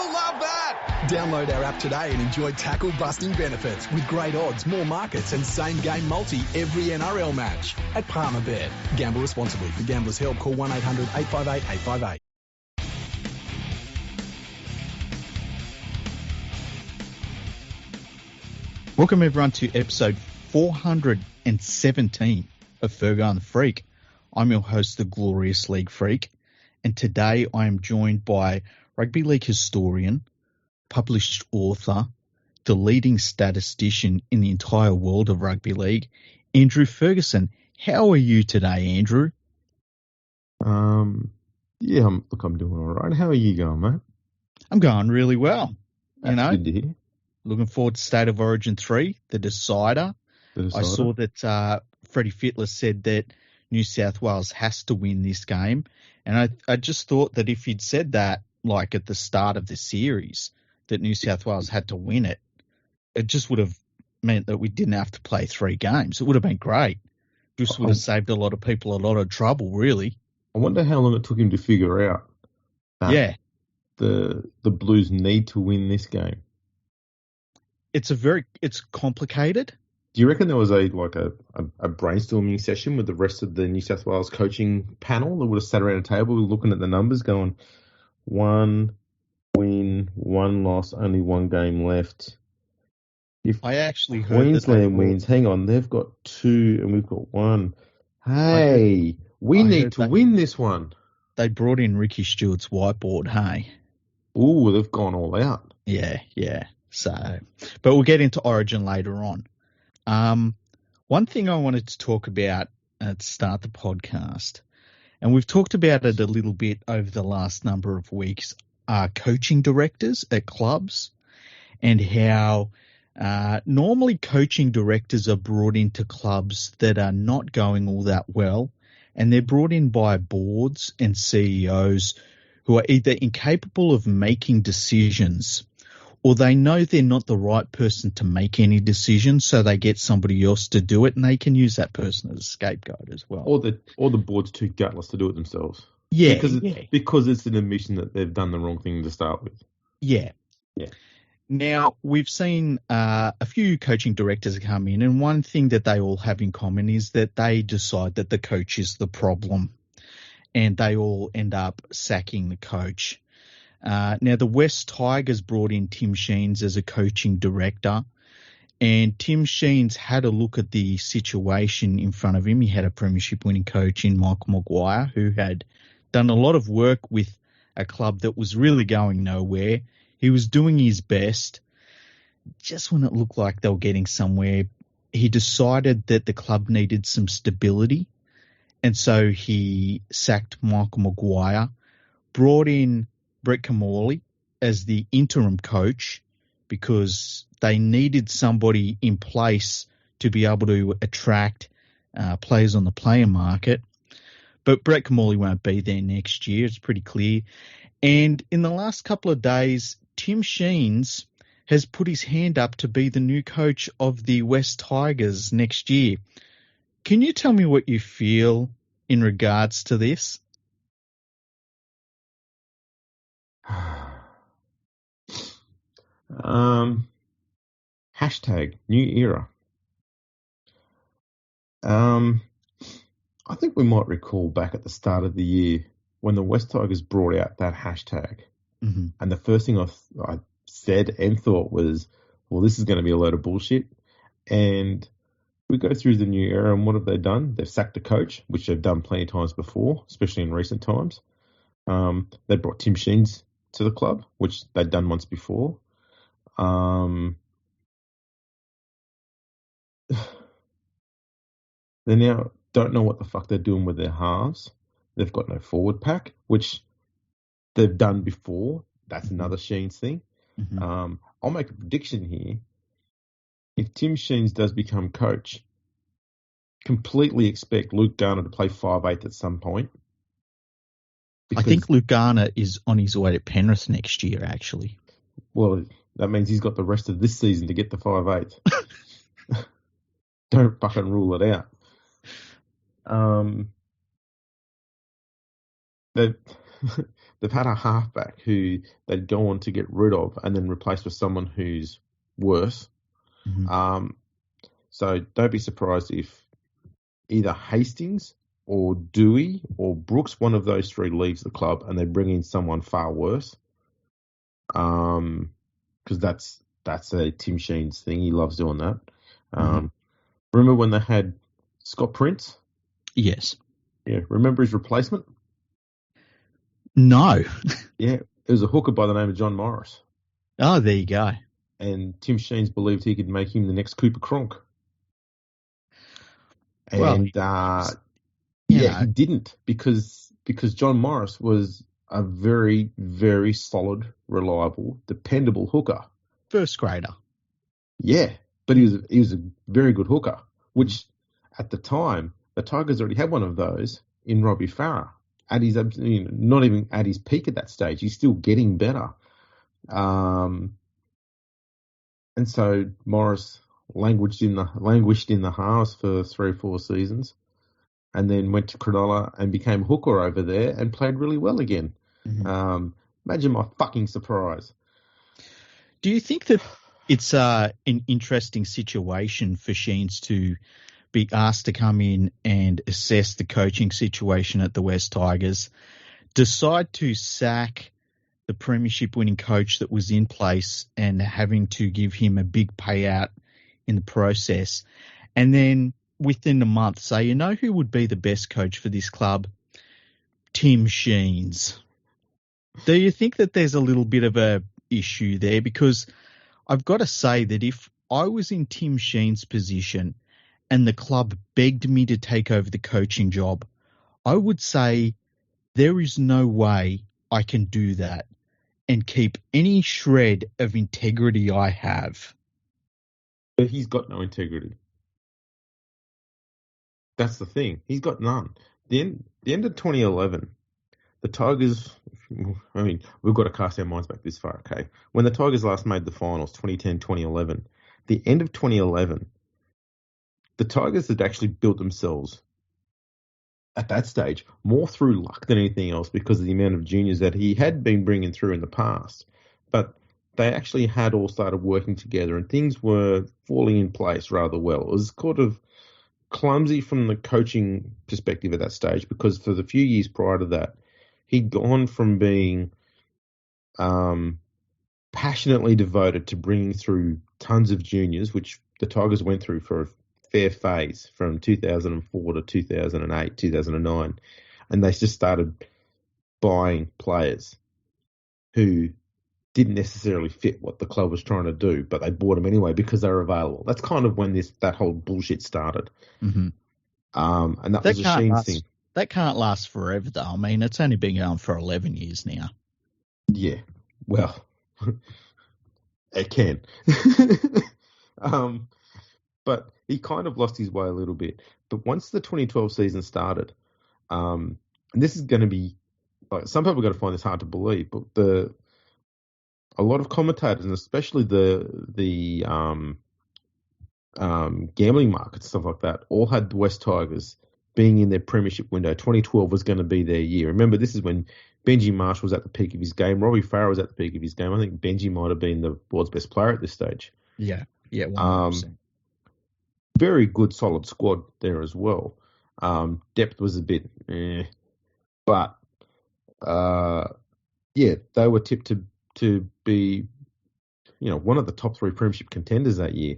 You'll love that. Download our app today and enjoy tackle-busting benefits with great odds, more markets and same-game multi every NRL match at Palmerbet. Gamble responsibly. For Gamblers' Help, call 1-800-858-858. Welcome everyone to episode 417 of Fergo and the Freak. I'm your host, the Glorious League Freak, and today I am joined by rugby league historian, published author, the leading statistician in the entire world of rugby league, Andrew Ferguson. How are you today, Andrew? I'm doing all right. How are you going, mate? I'm going really well. That's good to hear. Looking forward to State of Origin 3, the decider. I saw that Freddie Fittler said that New South Wales has to win this game. And I just thought that if he'd said that, like at the start of the series, that New South Wales had to win it, it just would have meant that we didn't have to play 3 games. It would have been great. Just would have saved a lot of people a lot of trouble, really. I wonder how long it took him to figure out that the Blues need to win this game. It's complicated. Do you reckon there was a brainstorming session with the rest of the New South Wales coaching panel that would have sat around a table looking at the numbers going, 1 win, 1 loss, only 1 game left. If I actually heard Queensland wins, hang on, they've got 2 and we've got 1. Hey, we need to win this one. They brought in Ricky Stewart's whiteboard, hey? Ooh, they've gone all out. Yeah. So, but we'll get into Origin later on. One thing I wanted to talk about to start the podcast, and we've talked about it a little bit over the last number of weeks, are coaching directors at clubs and how normally coaching directors are brought into clubs that are not going all that well, and they're brought in by boards and CEOs who are either incapable of making decisions or they know they're not the right person to make any decisions, so they get somebody else to do it, and they can use that person as a scapegoat as well. Or the board's too gutless to do it themselves. Yeah, because it's an admission that they've done the wrong thing to start with. Yeah. Now, we've seen a few coaching directors come in, and one thing that they all have in common is that they decide that the coach is the problem, and they all end up sacking the coach. Now, the West Tigers brought in Tim Sheens as a coaching director, and Tim Sheens had a look at the situation in front of him. He had a premiership-winning coach in Michael Maguire, who had done a lot of work with a club that was really going nowhere. He was doing his best. Just when it looked like they were getting somewhere, he decided that the club needed some stability, and so he sacked Michael Maguire, brought in Brett Camorley as the interim coach because they needed somebody in place to be able to attract players on the player market. But Brett Camorley won't be there next year. It's pretty clear. And in the last couple of days, Tim Sheens has put his hand up to be the new coach of the West Tigers next year. Can you tell me what you feel in regards to this? Hashtag new era. I think we might recall back at the start of the year when the West Tigers brought out that hashtag. Mm-hmm. And the first thing I said and thought was, well, this is going to be a load of bullshit. And we go through the new era, and what have they done? They've sacked a coach, which they've done plenty of times before, especially in recent times. They brought Tim Sheens to the club, which they'd done once before. They now don't know what the fuck they're doing with their halves. They've got no forward pack, which they've done before. That's another Sheens thing. Mm-hmm. I'll make a prediction here. If Tim Sheens does become coach, completely expect Luke Garner to play 5'8" at some point. I think Luke Garner is on his way to Penrith next year, actually. Well, that means he's got the rest of this season to get the 5'8". Don't fucking rule it out. they've had a halfback who they'd go on to get rid of and then replace with someone who's worse. Mm-hmm. So don't be surprised if either Hastings or Dewey or Brooks, one of those three, leaves the club and they bring in someone far worse. Because that's a Tim Sheens thing. He loves doing that. Remember when they had Scott Prince? Yes. Yeah. Remember his replacement? No. Yeah. It was a hooker by the name of John Morris. Oh, there you go. And Tim Sheens believed he could make him the next Cooper Cronk. Well, And he didn't because John Morris was a very, very solid, reliable, dependable hooker. First grader. Yeah, but he was a very good hooker, which at the time the Tigers already had one of those in Robbie Farah. At his not even at his peak at that stage, he's still getting better. And so Morris languished in the halves for 3 or 4 seasons, and then went to Cronulla and became hooker over there and played really well again. Mm-hmm. Imagine my fucking surprise. Do you think that it's an interesting situation for Sheens to be asked to come in and assess the coaching situation at the West Tigers, decide to sack the premiership winning coach that was in place and having to give him a big payout in the process, and then within a month say, you know who would be the best coach for this club? Tim Sheens. Do you think that there's a little bit of a issue there? Because I've got to say that if I was in Tim Sheens' position and the club begged me to take over the coaching job, I would say there is no way I can do that and keep any shred of integrity I have. But he's got no integrity. That's the thing. He's got none. The end of 2011, the Tigers, I mean, we've got to cast our minds back this far, okay? When the Tigers last made the finals, 2010, 2011, the end of 2011, the Tigers had actually built themselves, at that stage, more through luck than anything else because of the amount of juniors that he had been bringing through in the past. But they actually had all started working together and things were falling in place rather well. It was sort of clumsy from the coaching perspective at that stage because for the few years prior to that, he'd gone from being passionately devoted to bringing through tons of juniors, which the Tigers went through for a fair phase from 2004 to 2008, 2009. And they just started buying players who didn't necessarily fit what the club was trying to do, but they bought them anyway because they were available. That's kind of when that whole bullshit started. Mm-hmm. And that was a Sheens thing. That can't last forever, though. I mean, it's only been going for 11 years now. Yeah, well, it can. But he kind of lost his way a little bit. But once the 2012 season started, and this is going to be, like, some people are going to find this hard to believe, but a lot of commentators, and especially the gambling markets, stuff like that, all had the West Tigers being in their premiership window. 2012 was going to be their year. Remember, this is when Benji Marsh was at the peak of his game. Robbie Farah was at the peak of his game. I think Benji might have been the world's best player at this stage. Yeah, 100%. Very good, solid squad there as well. Depth was a bit but they were tipped to be, one of the top 3 premiership contenders that year.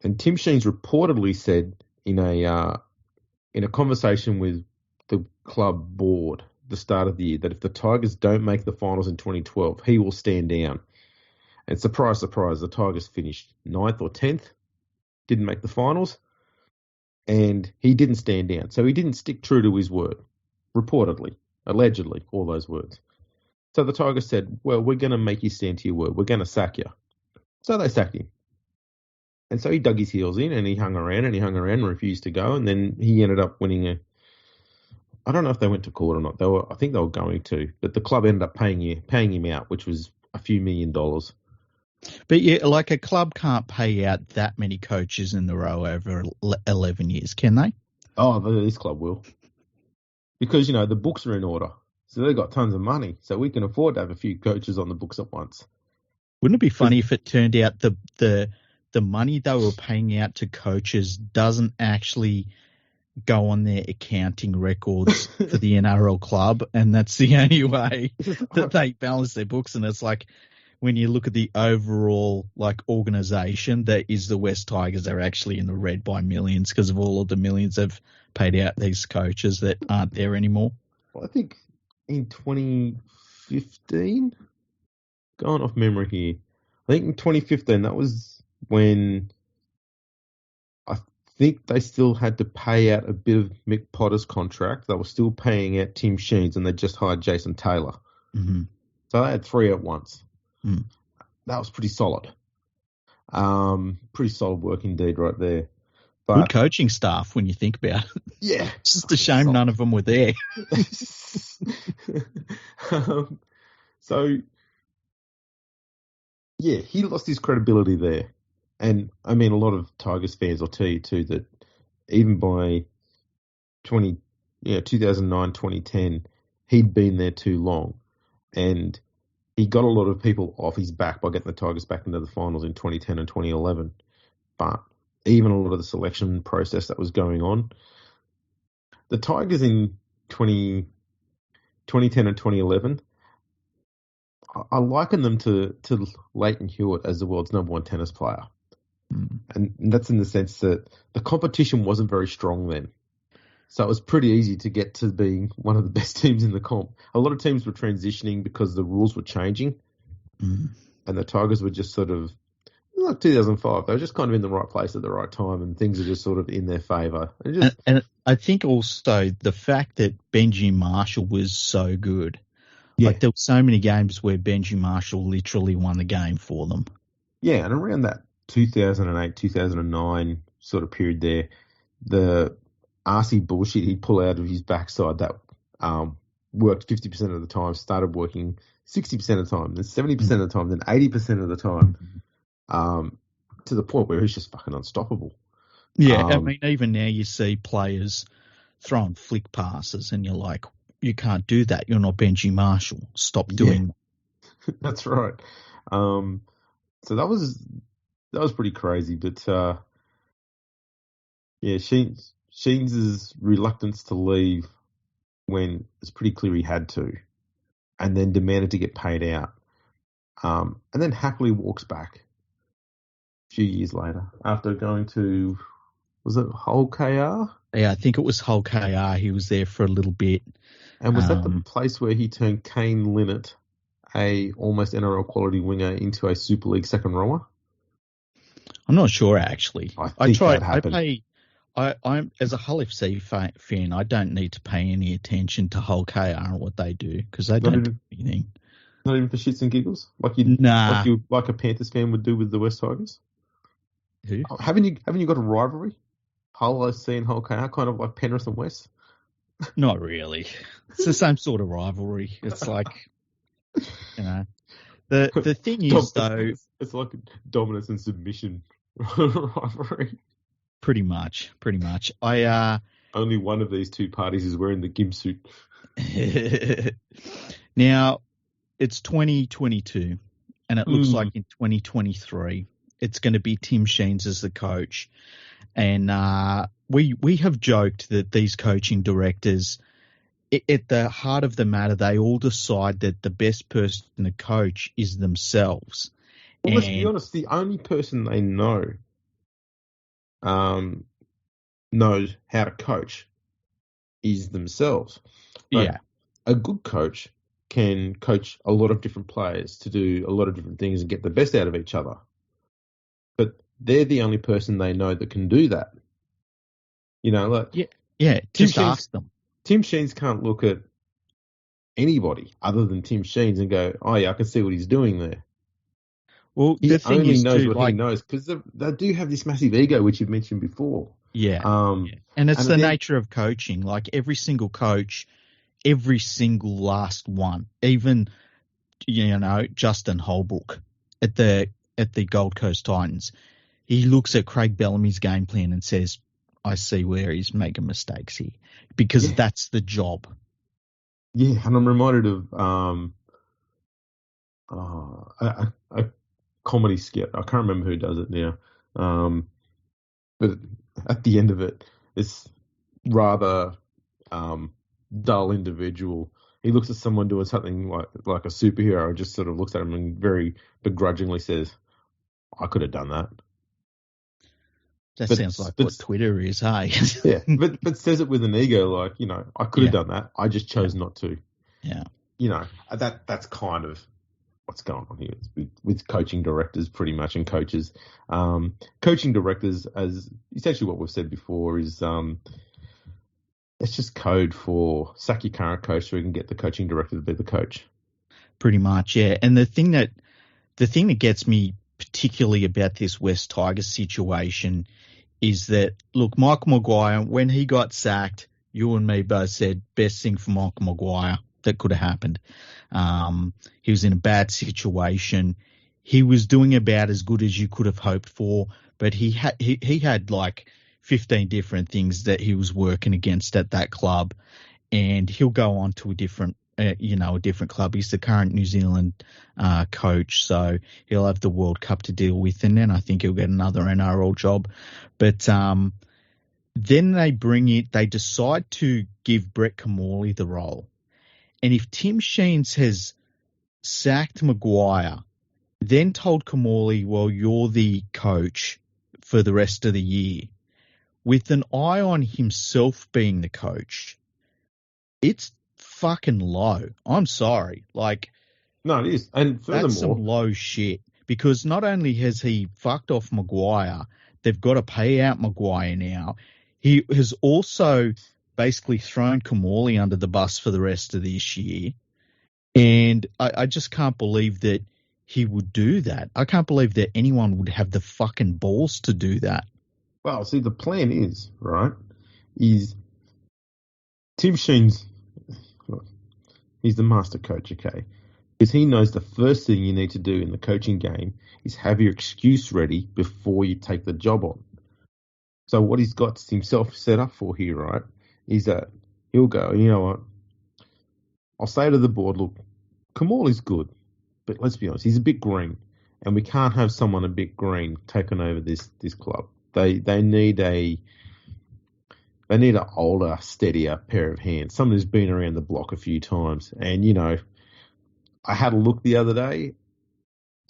And Tim Sheens reportedly said in a conversation with the club board at the start of the year that if the Tigers don't make the finals in 2012, he will stand down. And surprise, surprise, the Tigers finished 9th or 10th, didn't make the finals, and he didn't stand down. So he didn't stick true to his word, reportedly, allegedly, all those words. So the Tigers said, well, we're going to make you stand to your word. We're going to sack you. So they sacked him. And so he dug his heels in and he hung around and refused to go. And then he ended up winning I don't know if they went to court or not. I think they were going to, but the club ended up paying him out, which was a few $1 million. But yeah, like a club can't pay out that many coaches in the row over 11 years, can they? Oh, this club will. Because, the books are in order. So they've got tons of money. So we can afford to have a few coaches on the books at once. Wouldn't it be funny if it turned out the money they were paying out to coaches doesn't actually go on their accounting records for the NRL club, and that's the only way that they balance their books? And it's like, when you look at the overall organisation that is the West Tigers, they're actually in the red by millions because of all of the millions they've paid out these coaches that aren't there anymore. Well, I think in 2015, going off memory here, I think in 2015, that was when I think they still had to pay out a bit of Mick Potter's contract. They were still paying out Tim Sheens, and they just hired Jason Taylor. Mm-hmm. So they had three at once. Mm. That was pretty solid. Pretty solid work indeed right there. But, good coaching staff when you think about it. Yeah. It's just a shame none of them were there. So, yeah, he lost his credibility there. And, I mean, a lot of Tigers fans will tell you, too, that even by 2009, 2010, he'd been there too long. And he got a lot of people off his back by getting the Tigers back into the finals in 2010 and 2011. But even a lot of the selection process that was going on, the Tigers in 2010 and 2011, I liken them to Leighton Hewitt as the world's number one tennis player. Mm. And that's in the sense that the competition wasn't very strong then. So it was pretty easy to get to being one of the best teams in the comp. A lot of teams were transitioning because the rules were changing. Mm. And the Tigers were just sort of, like 2005, they were just kind of in the right place at the right time, and things are just sort of in their favour. And I think also the fact that Benji Marshall was so good. Yeah. Like, there were so many games where Benji Marshall literally won the game for them. Yeah, and around that 2008, 2009 sort of period there, the RC bullshit he'd pull out of his backside that worked 50% of the time started working 60% of the time, then 70% of the time, then 80% of the time, to the point where he's just fucking unstoppable. Yeah, I mean, even now you see players throwing flick passes and you're like, you can't do that. You're not Benji Marshall. Stop doing that. That's right. So that was pretty crazy. But, yeah, Sheens' reluctance to leave when it's pretty clear he had to, and then demanded to get paid out, and then happily walks back a few years later after going to, was it Hull KR? Yeah, I think it was Hull KR. He was there for a little bit. And was that the place where he turned Kane Linnett, a almost NRL quality winger, into a Super League second rower? I'm not sure, actually. I tried. That happened. I'm as a Hull FC fan, I don't need to pay any attention to Hull KR and what they do because they don't do anything. Not even for shits and giggles, like a Panthers fan would do with the West Tigers. Who? Haven't you got a rivalry? Hull FC and Hull KR, kind of like Penrith and West. Not really. It's the same sort of rivalry. It's like, the thing is though, it's like a dominance and submission rivalry. Pretty much. Only one of these two parties is wearing the gimp suit. Now, it's 2022, and it looks like in 2023, it's going to be Tim Sheens as the coach. And we have joked that these coaching directors, at the heart of the matter, they all decide that the best person to coach is themselves. Well, let's be honest, the only person they know knows how to coach is themselves. But yeah. A good coach can coach a lot of different players to do a lot of different things and get the best out of each other. But they're the only person they know that can do that. Just ask them. Tim Sheens can't look at anybody other than Tim Sheens and go, oh yeah, I can see what he's doing there. Well, he the thing only is knows too, what he knows because they do have this massive ego, which you've mentioned before. Yeah. And it's the nature of coaching. Like every single coach, every single last one, even, Justin Holbrook at the Gold Coast Titans, he looks at Craig Bellamy's game plan and says, I see where he's making mistakes here because that's the job. Yeah, and I'm reminded of a comedy skit. I can't remember who does it now. But at the end of it, this rather dull individual, he looks at someone doing something like a superhero and just sort of looks at him and very begrudgingly says, I could have done that. That But, sounds like but what Twitter is, hey? yeah, but says it with an ego, like, I could have done that. I just chose not to. Yeah. That's kind of what's going on here with coaching directors pretty much and coaches. Coaching directors, as essentially what we've said before, is it's just code for sack your current coach so we can get the coaching director to be the coach. Pretty much, yeah. And the thing that gets me particularly about this West Tigers situation is that, look, Michael Maguire, when he got sacked, you and me both said best thing for Michael Maguire that could have happened. He was in a bad situation. He was doing about as good as you could have hoped for, but he had like 15 different things that he was working against at that club, and he'll go on to a different club. He's the current New Zealand coach, so he'll have the World Cup to deal with, and then I think he'll get another NRL job. But then they decide to give Brett Camorley the role. And if Tim Sheens has sacked Maguire, then told Camorley, well, you're the coach for the rest of the year, with an eye on himself being the coach, it's fucking low. I'm sorry. No, it is. And furthermore, that's some low shit. Because not only has he fucked off Maguire, they've got to pay out Maguire now. He has also basically thrown Camorley under the bus for the rest of this year. And I just can't believe that he would do that. I can't believe that anyone would have the fucking balls to do that. Well, see, the plan is Tim Sheens, he's the master coach, okay? Because he knows the first thing you need to do in the coaching game is have your excuse ready before you take the job on. So what he's got himself set up for here, right, is that he'll go, you know what, I'll say to the board, look, Camorley's good, but let's be honest, he's a bit green, and we can't have someone a bit green taking over this club. They need an older, steadier pair of hands, someone who's been around the block a few times. And, I had a look the other day,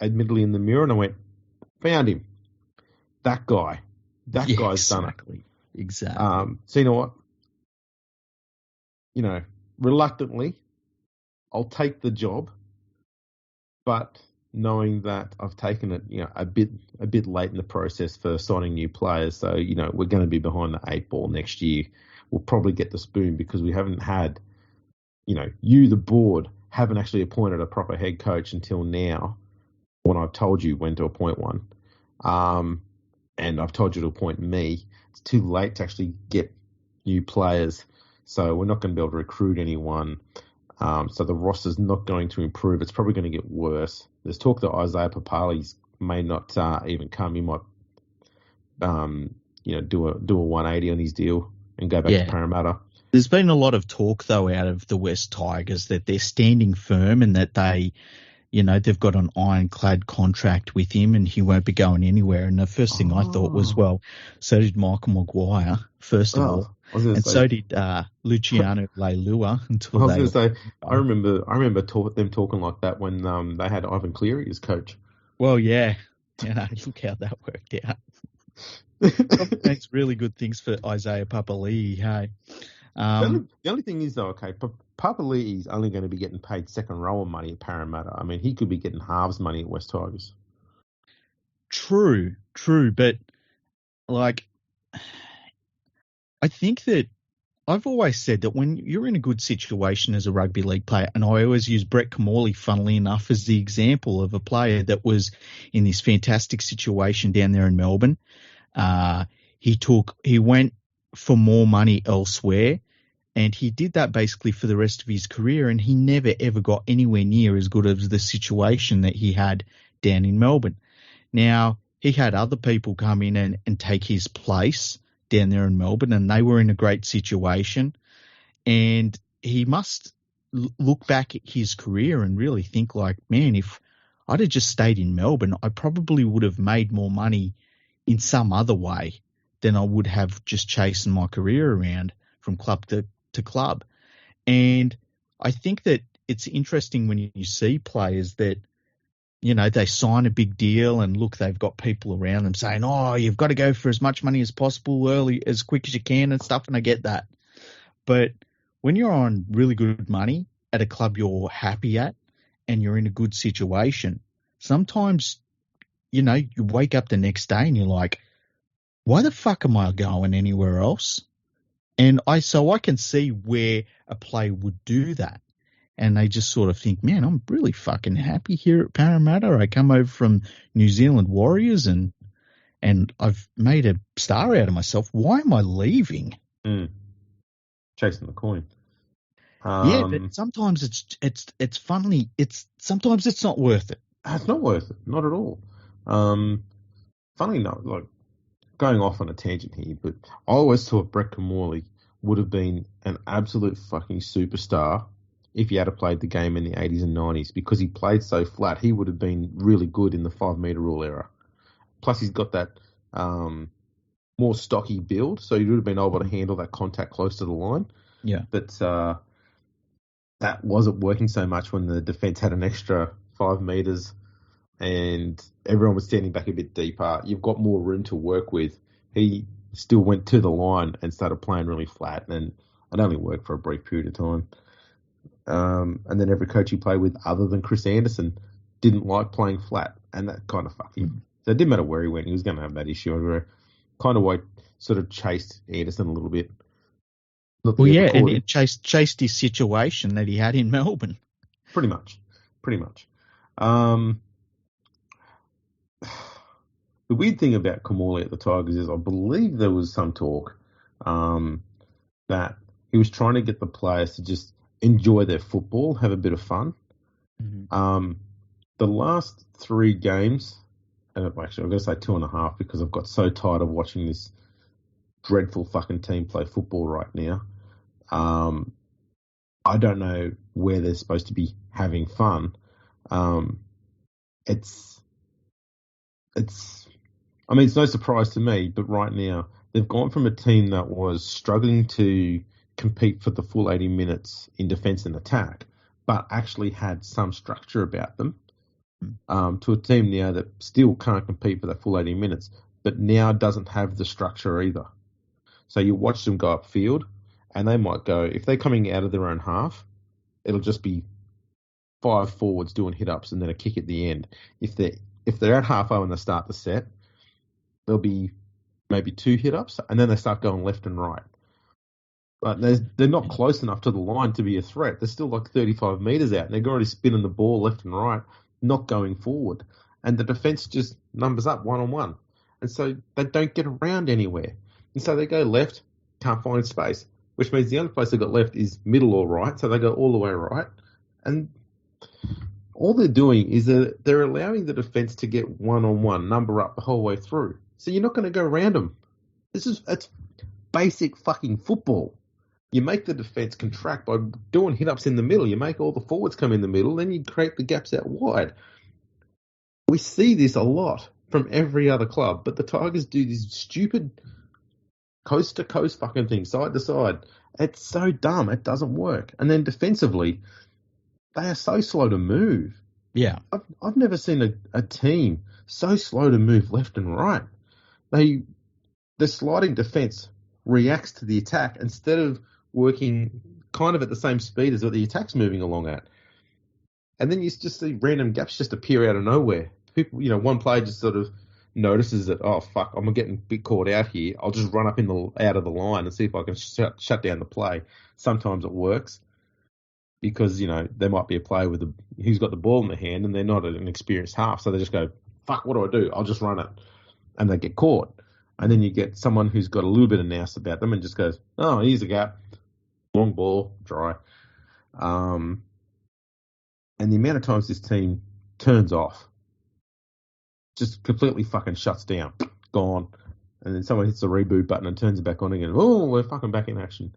admittedly in the mirror, and I went, found him. That guy. That guy's done it. Exactly. So you know what? Reluctantly, I'll take the job, but knowing that I've taken it, a bit late in the process for signing new players. So, we're going to be behind the 8 ball next year. We'll probably get the spoon because we haven't had, you, the board, haven't actually appointed a proper head coach until now, when I've told you when to appoint one. And I've told you to appoint me. It's too late to actually get new players. So we're not going to be able to recruit anyone. So the roster's not going to improve. It's probably going to get worse. There's talk that Isaiah Papali's may not even come. He might, do a 180 on his deal and go back to Parramatta. There's been a lot of talk, though, out of the West Tigers that they're standing firm and that they've got an ironclad contract with him and he won't be going anywhere. And the first thing I thought was, well, so did Michael Maguire, first of all. So did Luciano Leilua. I remember them talking like that when they had Ivan Cleary as coach. Well, yeah. Look how that worked out. Probably makes really good things for Isaiah Papali'i, hey. The only thing is, though, okay, Papali'i is only going to be getting paid second rower money at Parramatta. I mean, he could be getting halves money at West Tigers. True, but I think that I've always said that when you're in a good situation as a rugby league player, and I always use Brett Camorley, funnily enough, as the example of a player that was in this fantastic situation down there in Melbourne. He went for more money elsewhere, and he did that basically for the rest of his career, and he never, ever got anywhere near as good as the situation that he had down in Melbourne. Now, he had other people come in and take his place down there in Melbourne, and they were in a great situation. And he must look back at his career and really think like, man, if I'd have just stayed in Melbourne, I probably would have made more money in some other way than I would have just chasing my career around from club to club. And I think that it's interesting when you see players that, they sign a big deal and look, they've got people around them saying, oh, you've got to go for as much money as possible early, as quick as you can and stuff. And I get that. But when you're on really good money at a club you're happy at and you're in a good situation, sometimes, you wake up the next day and you're like, why the fuck am I going anywhere else? And I can see where a player would do that. And they just sort of think, man, I'm really fucking happy here at Parramatta. I come over from New Zealand Warriors and I've made a star out of myself. Why am I leaving? Chasing the coin. Yeah, but sometimes it's funny. Sometimes it's not worth it. It's not worth it. Not at all. Funny enough, like going off on a tangent here, but I always thought Brett Camorley would have been an absolute fucking superstar if he had played the game in the 80s and 90s, because he played so flat. He would have been really good in the 5 metre rule era. Plus, he's got that more stocky build, so he would have been able to handle that contact close to the line. Yeah. But that wasn't working so much when the defence had an extra 5 metres and everyone was standing back a bit deeper. You've got more room to work with. He still went to the line and started playing really flat, and it only worked for a brief period of time. And then every coach he played with, other than Chris Anderson, didn't like playing flat, and that kind of fucked him. So it didn't matter where he went, he was going to have that issue. I kind of sort of chased Anderson a little bit. Well, yeah, and it chased his situation that he had in Melbourne. Pretty much. The weird thing about Camorley at the Tigers is I believe there was some talk that he was trying to get the players to just enjoy their football, have a bit of fun. Mm-hmm. The last 3 games, and actually I'm going to say 2.5 because I've got so tired of watching this dreadful fucking team play football right now. I don't know where they're supposed to be having fun. It's no surprise to me, but right now they've gone from a team that was struggling to compete for the full 80 minutes in defence and attack, but actually had some structure about them, to a team now that still can't compete for that full 80 minutes, but now doesn't have the structure either. So you watch them go upfield, and they might go, if they're coming out of their own half, it'll just be 5 forwards doing hit-ups and then a kick at the end. If they're at half-hour when they start the set, there'll be maybe 2 hit-ups, and then they start going left and right. But they're not close enough to the line to be a threat. They're still like 35 metres out, and they're already spinning the ball left and right, not going forward. And the defence just numbers up one-on-one. And so they don't get around anywhere. And so they go left, can't find space, which means the only place they've got left is middle or right, so they go all the way right. And all they're doing is they're allowing the defence to get one-on-one, number up the whole way through. So you're not going to go around them. It's basic fucking football. You make the defence contract by doing hit-ups in the middle. You make all the forwards come in the middle, then you create the gaps out wide. We see this a lot from every other club, but the Tigers do this stupid coast-to-coast fucking thing, side-to-side. It's so dumb. It doesn't work. And then defensively, they are so slow to move. Yeah. I've never seen a team so slow to move left and right. The sliding defence reacts to the attack instead of working kind of at the same speed as what the attack's moving along at. And then you just see random gaps just appear out of nowhere. People, one player just sort of notices that, oh, fuck, I'm getting a bit caught out here. I'll just run up out of the line and see if I can shut down the play. Sometimes it works because, there might be a player who's got the ball in the hand and they're not an experienced half. So they just go, fuck, what do? I'll just run it. And they get caught. And then you get someone who's got a little bit of nous about them and just goes, oh, here's a gap. Long ball, dry. And the amount of times this team turns off, just completely fucking shuts down, gone. And then someone hits the reboot button and turns it back on again. Oh, we're fucking back in action.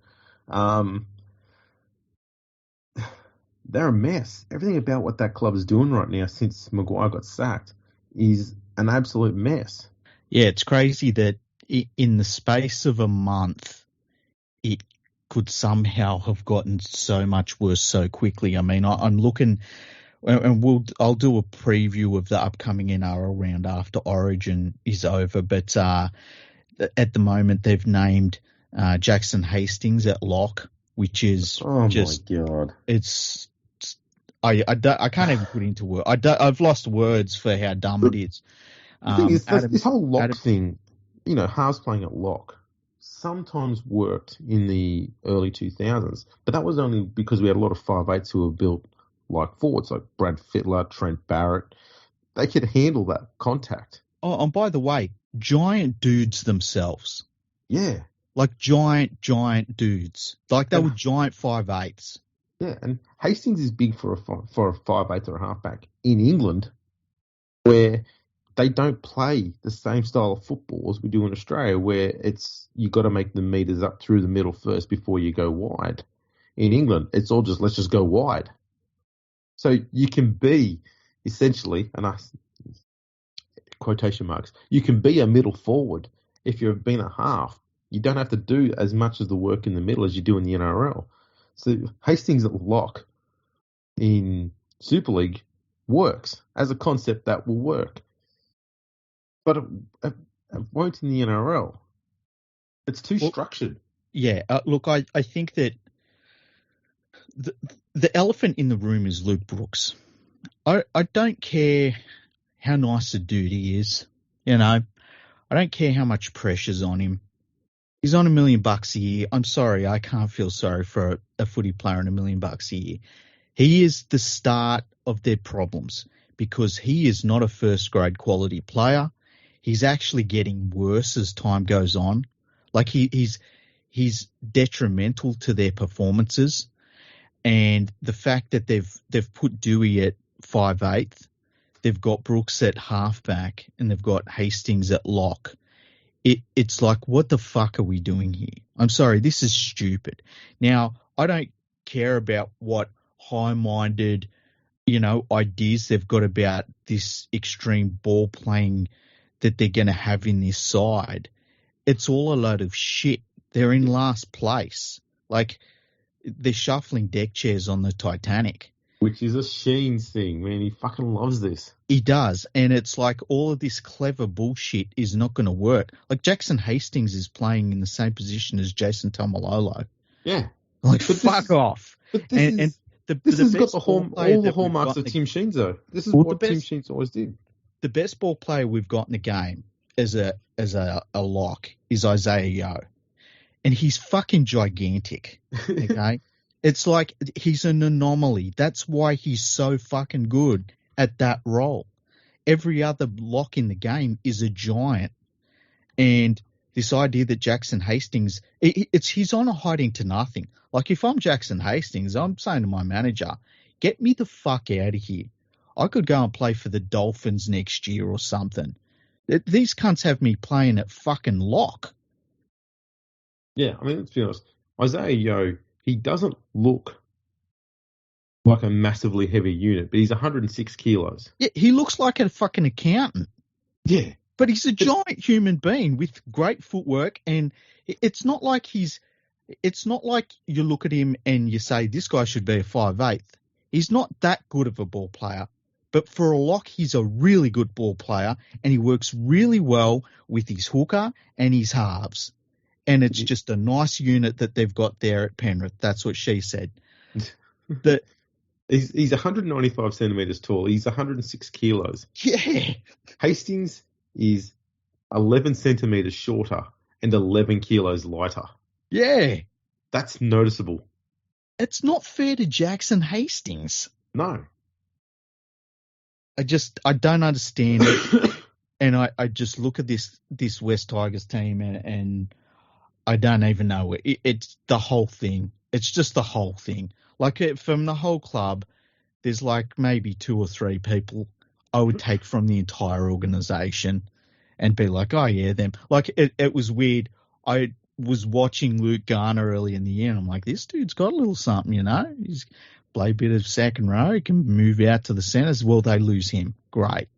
they're a mess. Everything about what that club is doing right now since Maguire got sacked is an absolute mess. Yeah, it's crazy that in the space of a month, it could somehow have gotten so much worse so quickly. I mean, I'm looking, and I'll do a preview of the upcoming NRL round after Origin is over. But at the moment, they've named Jackson Hastings at lock, which is my God. I can't even put into words. I've lost words for how dumb it is. The thing is, this whole lock thing, halves playing at lock, sometimes worked in the early 2000s, but that was only because we had a lot of 5'8" who were built like forwards, like Brad Fittler, Trent Barrett. They could handle that contact. Oh, and by the way, giant dudes themselves. Yeah. Like giant dudes. Like they were giant 5'8s. Yeah, and Hastings is big for a 5'8" or a halfback in England, where they don't play the same style of football as we do in Australia, where you got to make the meters up through the middle first before you go wide. In England, it's all just let's just go wide. So you can be essentially, quotation marks, you can be a middle forward if you've been a half. You don't have to do as much of the work in the middle as you do in the NRL. So Hastings at lock in Super League works as a concept that will work. But it won't in the NRL. It's too structured. Yeah, look, I think that the elephant in the room is Luke Brooks. I don't care how nice a dude he is. I don't care how much pressure's on him. He's on $1 million a year. I'm sorry, I can't feel sorry for a footy player on $1 million a year. He is the start of their problems because he is not a first grade quality player. He's actually getting worse as time goes on. Like he's detrimental to their performances, and the fact that they've put Dewey at 5'8", they've got Brooks at halfback, and they've got Hastings at lock. It's like, what the fuck are we doing here? I'm sorry, this is stupid. Now, I don't care about what high-minded, ideas they've got about this extreme ball playing that they're going to have in this side. It's all a load of shit. They're in last place. Like, they're shuffling deck chairs on the Titanic. Which is a Sheens thing, man. He fucking loves this. He does. And it's like all of this clever bullshit is not going to work. Like Jackson Hastings is playing in the same position as Jason Tamalolo. Yeah. Like, fuck off. But this has got all the hallmarks of Tim Sheens, though. This is what Tim Sheens always did. The best ball player we've got in the game as a lock is Isaiah Yeo. And he's fucking gigantic. Okay? It's like he's an anomaly. That's why he's so fucking good at that role. Every other lock in the game is a giant. And this idea that Jackson Hastings, he's on a hiding to nothing. Like if I'm Jackson Hastings, I'm saying to my manager, get me the fuck out of here. I could go and play for the Dolphins next year or something. These cunts have me playing at fucking lock. Yeah, I mean, let's be honest. Isaiah Yeo, he doesn't look like a massively heavy unit, but he's 106 kilos. Yeah, he looks like a fucking accountant. Yeah. But he's a giant human being with great footwork, and it's not like you look at him and you say, this guy should be a 5'8". He's not that good of a ball player. But for a lock, he's a really good ball player, and he works really well with his hooker and his halves. And it's just a nice unit that they've got there at Penrith. That's what she said. He's 195 centimetres tall. He's 106 kilos. Yeah. Hastings is 11 centimetres shorter and 11 kilos lighter. Yeah. That's noticeable. It's not fair to Jackson Hastings. No. I don't understand it. And I just look at this West Tigers team and I don't even know. It's the whole thing. It's just the whole thing. Like from the whole club, there's like maybe 2 or 3 people I would take from the entire organisation and be like, oh yeah, them. Like it was weird. I was watching Luke Garner early in the year and I'm like, this dude's got a little something, He's play a bit of second row. He can move out to the centres. Well, they lose him. Great.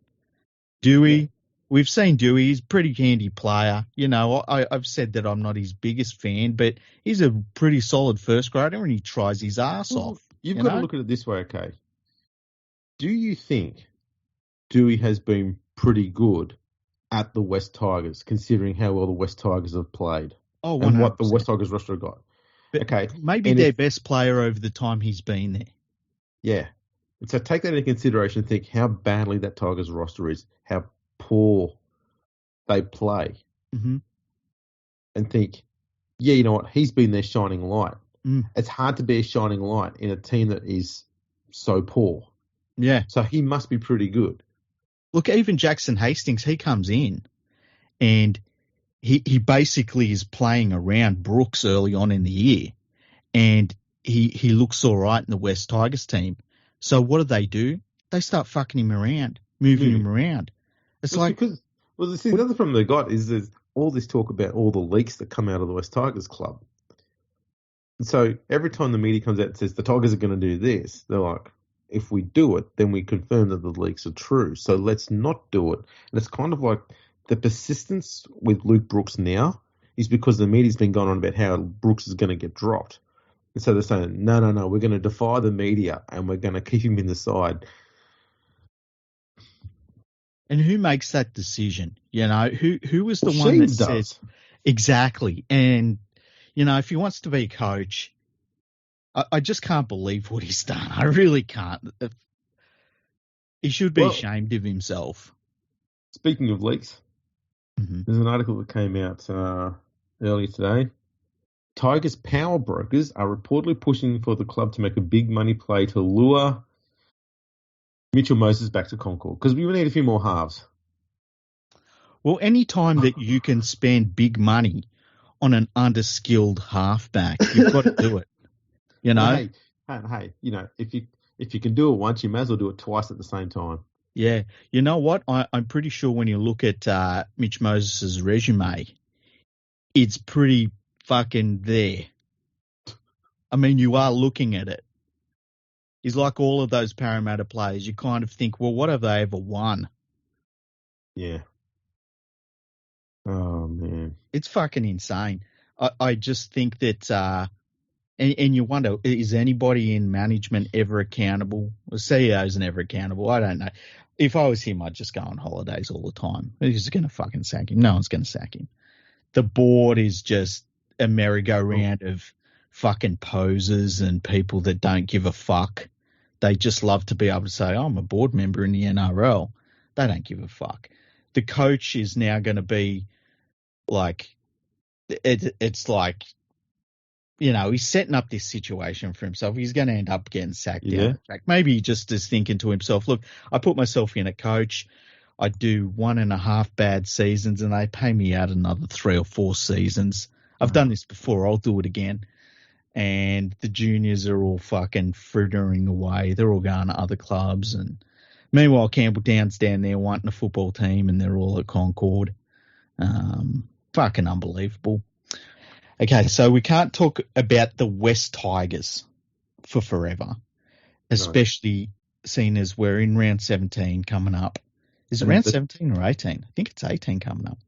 Dewey, we've seen Dewey. He's a pretty handy player. You know, I've said that I'm not his biggest fan, but he's a pretty solid first grader and he tries his ass off. You've got to look at it this way, okay? Do you think Dewey has been pretty good at the West Tigers, considering how well the West Tigers have played? Oh, 100%. And what the West Tigers roster have got? But okay. Maybe their best player over the time he's been there. Yeah. So take that into consideration and think how badly that Tigers roster is, how poor they play. Mm-hmm. And think, yeah, you know what? He's been their shining light. Mm. It's hard to be a shining light in a team that is so poor. Yeah. So he must be pretty good. Look, even Jackson Hastings, he comes in and he basically is playing around Brooks early on in the year and he looks all right in the West Tigers team. So what do? They start fucking him around, moving him around. It's the other problem they got is there's all this talk about all the leaks that come out of the West Tigers club. And so every time the media comes out and says the Tigers are going to do this, they're like, if we do it, then we confirm that the leaks are true. So let's not do it. And it's kind of like the persistence with Luke Brooks now is because the media's been going on about how Brooks is going to get dropped. And so they're saying, no, we're going to defy the media and we're going to keep him in the side. And who makes that decision? You know, who was the one that says exactly? And, you know, if he wants to be a coach, I just can't believe what he's done. I really can't. He should be ashamed of himself. Speaking of leaks, there's an article that came out earlier today. Tigers power brokers are reportedly pushing for the club to make a big money play to lure Mitchell Moses back to Concord because we need a few more halves. Well, any time that you can spend big money on an underskilled halfback, you've got to do it. You know, hey, you know, if you can do it once, you may as well do it twice at the same time. Yeah, you know what? I'm pretty sure when you look at Mitch Moses' resume, it's pretty fucking there. I mean, you are looking at it. He's like all of those Parramatta players. You kind of think, well, what have they ever won? Yeah. Oh, man. It's fucking insane. I just think that, and you wonder, is anybody in management ever accountable? The CEO's never accountable. I don't know. If I was him, I'd just go on holidays all the time. Who's going to fucking sack him? No one's going to sack him. The board is just a merry-go-round of fucking posers and people that don't give a fuck. They just love to be able to say, I'm a board member in the NRL. They don't give a fuck. The coach is now going to be like, it's like, you know, he's setting up this situation for himself. He's going to end up getting sacked down the track. Maybe he just is thinking to himself, look, I put myself in a coach. I do 1.5 bad seasons and they pay me out another 3 or 4 seasons. I've done this before. I'll do it again. And the juniors are all fucking frittering away. They're all going to other clubs. And meanwhile, Campbelltown's down there wanting a football team and they're all at Concord. Fucking unbelievable. Okay, so we can't talk about the West Tigers for forever, especially seeing as we're in round 17 coming up. Is it round 17 or 18? I think it's 18 coming up.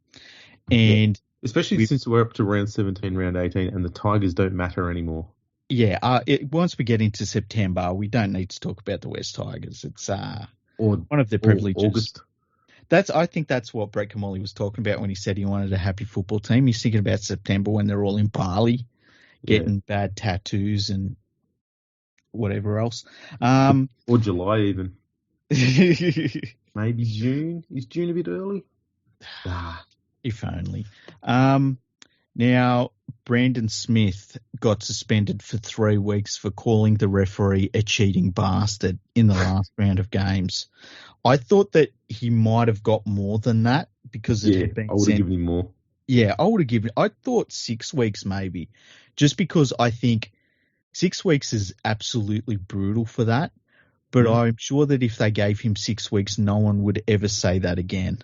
And especially since we're up to round 17, round 18, and the Tigers don't matter anymore. Yeah, once we get into September, we don't need to talk about the West Tigers. It's one of their privileges. August. I think that's what Brett Kamali was talking about when he said he wanted a happy football team. He's thinking about September when they're all in Bali, getting bad tattoos and whatever else. Or July even. Maybe June. Is June a bit early? If only. Now, Brandon Smith got suspended for 3 weeks for calling the referee a cheating bastard in the last round of games. I thought that he might have got more than that because it had been I would have given him more. Yeah, I would have given. I thought 6 weeks maybe, just because I think 6 weeks is absolutely brutal for that. But I'm sure that if they gave him 6 weeks, no one would ever say that again.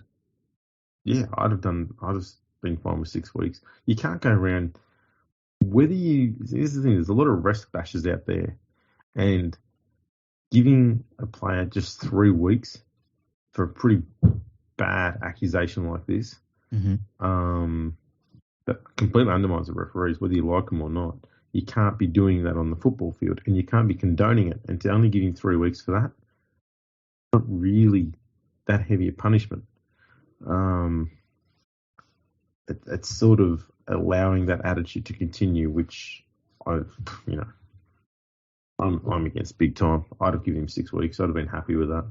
Yeah, I'd have been fine with 6 weeks. You can't go around. Here's the thing: there's a lot of rest bashes out there, and giving a player just 3 weeks for a pretty bad accusation like this, that completely undermines the referees, whether you like them or not. You can't be doing that on the football field, and you can't be condoning it. And to only give him 3 weeks for that, not really that heavy a punishment. It's sort of allowing that attitude to continue, which I'm against big time. I'd have given him 6 weeks. I'd have been happy with that.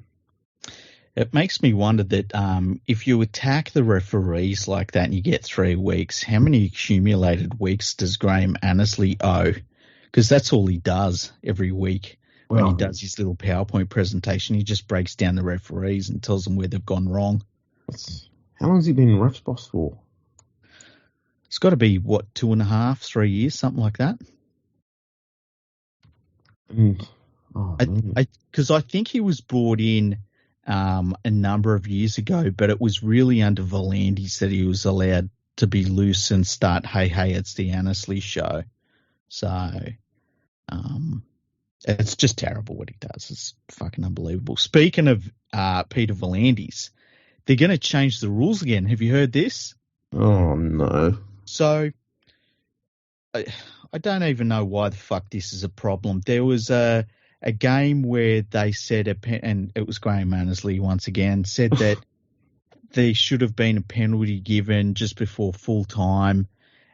It makes me wonder that if you attack the referees like that and you get 3 weeks, how many accumulated weeks does Graham Annesley owe? Because that's all he does every week when he does his little PowerPoint presentation. He just breaks down the referees and tells them where they've gone wrong. How long has he been in ref's boss for? It's got to be, 2.5, 3 years, something like that. Because I think he was brought in a number of years ago, but it was really under Volandis that he was allowed to be loose and start, hey, it's the Annesley show. So it's just terrible what he does. It's fucking unbelievable. Speaking of Peter Volandis, they're going to change the rules again. Have you heard this? Oh, no. So I don't even know why the fuck this is a problem. There was a game where they said, and it was Graham Annesley once again, said that there should have been a penalty given just before full time,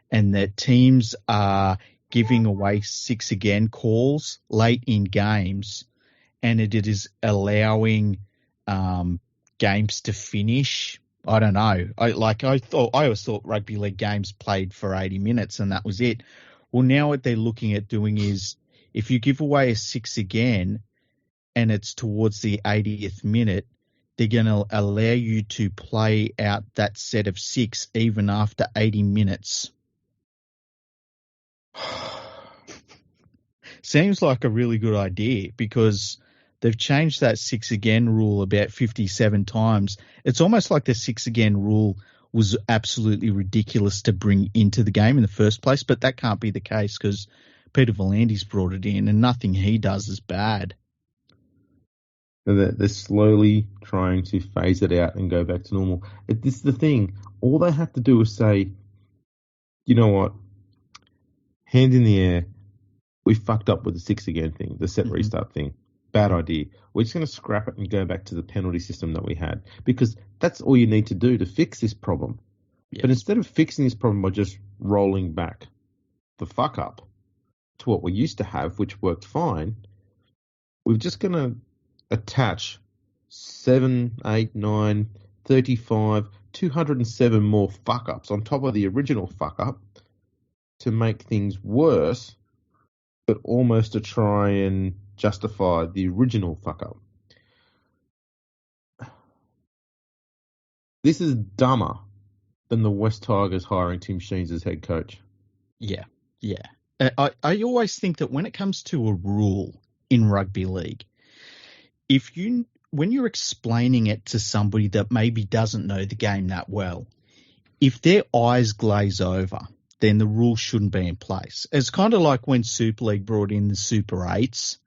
and that teams are giving away 6 again calls late in games, and it is allowing games to finish. I don't know. I always thought rugby league games played for 80 minutes and that was it. Well, now what they're looking at doing is, if you give away a 6 again and it's towards the 80th minute, they're going to allow you to play out that set of 6 even after 80 minutes. Seems like a really good idea, because they've changed that 6 again rule about 57 times. It's almost like the 6 again rule was absolutely ridiculous to bring into the game in the first place, but that can't be the case because Peter Volandis brought it in and nothing he does is bad. They're slowly trying to phase it out and go back to normal. This is the thing. All they have to do is say, you know what, hand in the air, we fucked up with the 6 again thing, the set restart thing. Bad idea. We're just going to scrap it and go back to the penalty system that we had, because that's all you need to do to fix this problem. Yes. But instead of fixing this problem by just rolling back the fuck up to what we used to have, which worked fine, we're just going to attach 7, 8, 9, 35, 207 more fuck ups on top of the original fuck up to make things worse, but almost to try and justify the original fuck up. This is dumber than the West Tigers hiring Tim Sheens as head coach. Yeah. I always think that when it comes to a rule in rugby league, when you're explaining it to somebody that maybe doesn't know the game that well, if their eyes glaze over, then the rule shouldn't be in place. It's kind of like when Super League brought in the Super 8s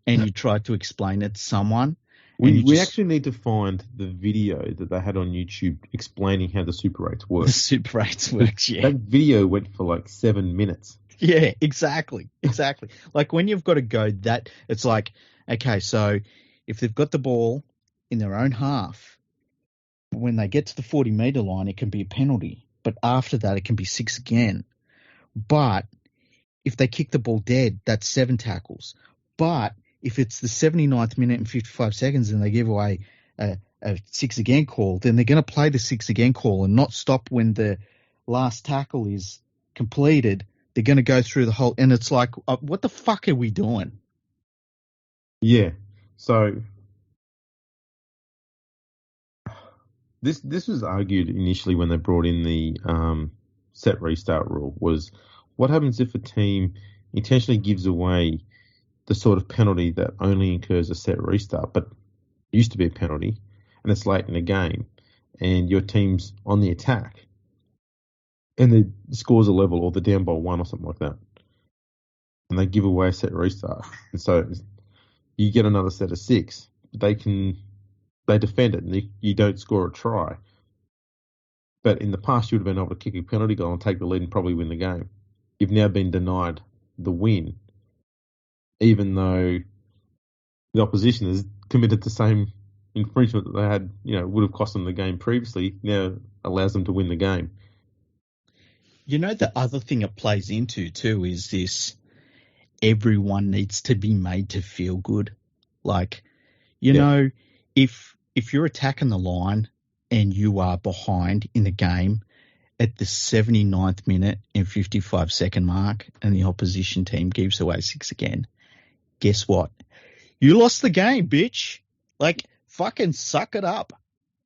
and you tried to explain it to someone. We actually need to find the video that they had on YouTube explaining how the Super 8s work. The Super 8s works, yeah. That video went for like 7 minutes. Yeah, exactly. Like when you've got to go that, it's like, okay, so if they've got the ball in their own half, when they get to the 40-metre line, it can be a penalty. But after that, it can be 6 again. But if they kick the ball dead, that's 7 tackles. But if it's the 79th minute and 55 seconds and they give away a 6 again call, then they're going to play the 6 again call and not stop when the last tackle is completed. They're going to go through the whole, and it's like, what the fuck are we doing? Yeah. So this was argued initially when they brought in the set restart rule, was what happens if a team intentionally gives away the sort of penalty that only incurs a set restart, but used to be a penalty, and it's late in the game, and your team's on the attack, and the scores are level or they're down by 1 or something like that, and they give away a set restart. And so you get another set of 6. They defend it and you don't score a try. But in the past, you would have been able to kick a penalty goal and take the lead and probably win the game. You've now been denied the win, even though the opposition has committed the same infringement that they had, would have cost them the game previously, now allows them to win the game. The other thing it plays into too is this: everyone needs to be made to feel good. Like, if you're attacking the line and you are behind in the game at the 79th minute and 55-second mark and the opposition team gives away 6 again, guess what? You lost the game, bitch. Like, fucking suck it up.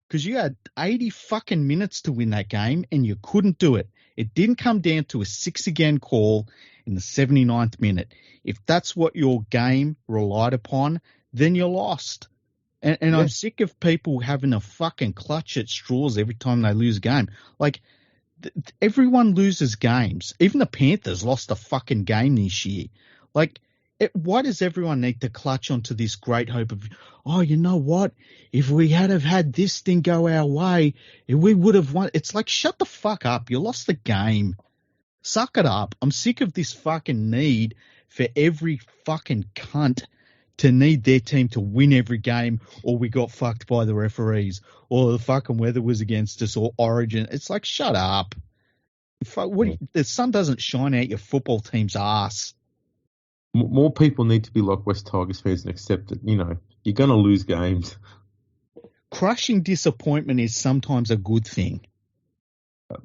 Because you had 80 fucking minutes to win that game and you couldn't do it. It didn't come down to a 6 again call in the 79th minute. If that's what your game relied upon, then you lost. And I'm sick of people having a fucking clutch at straws every time they lose a game. Like, everyone loses games. Even the Panthers lost a fucking game this year. Like, why does everyone need to clutch onto this great hope of, oh, you know what? If we had have had this thing go our way, we would have won. It's like, shut the fuck up. You lost the game. Suck it up. I'm sick of this fucking need for every fucking cunt to need their team to win every game, or we got fucked by the referees, or the fucking weather was against us, or Origin. It's like, shut up. The sun doesn't shine out your football team's ass. More people need to be like West Tigers fans and accept that, you're going to lose games. Crushing disappointment is sometimes a good thing.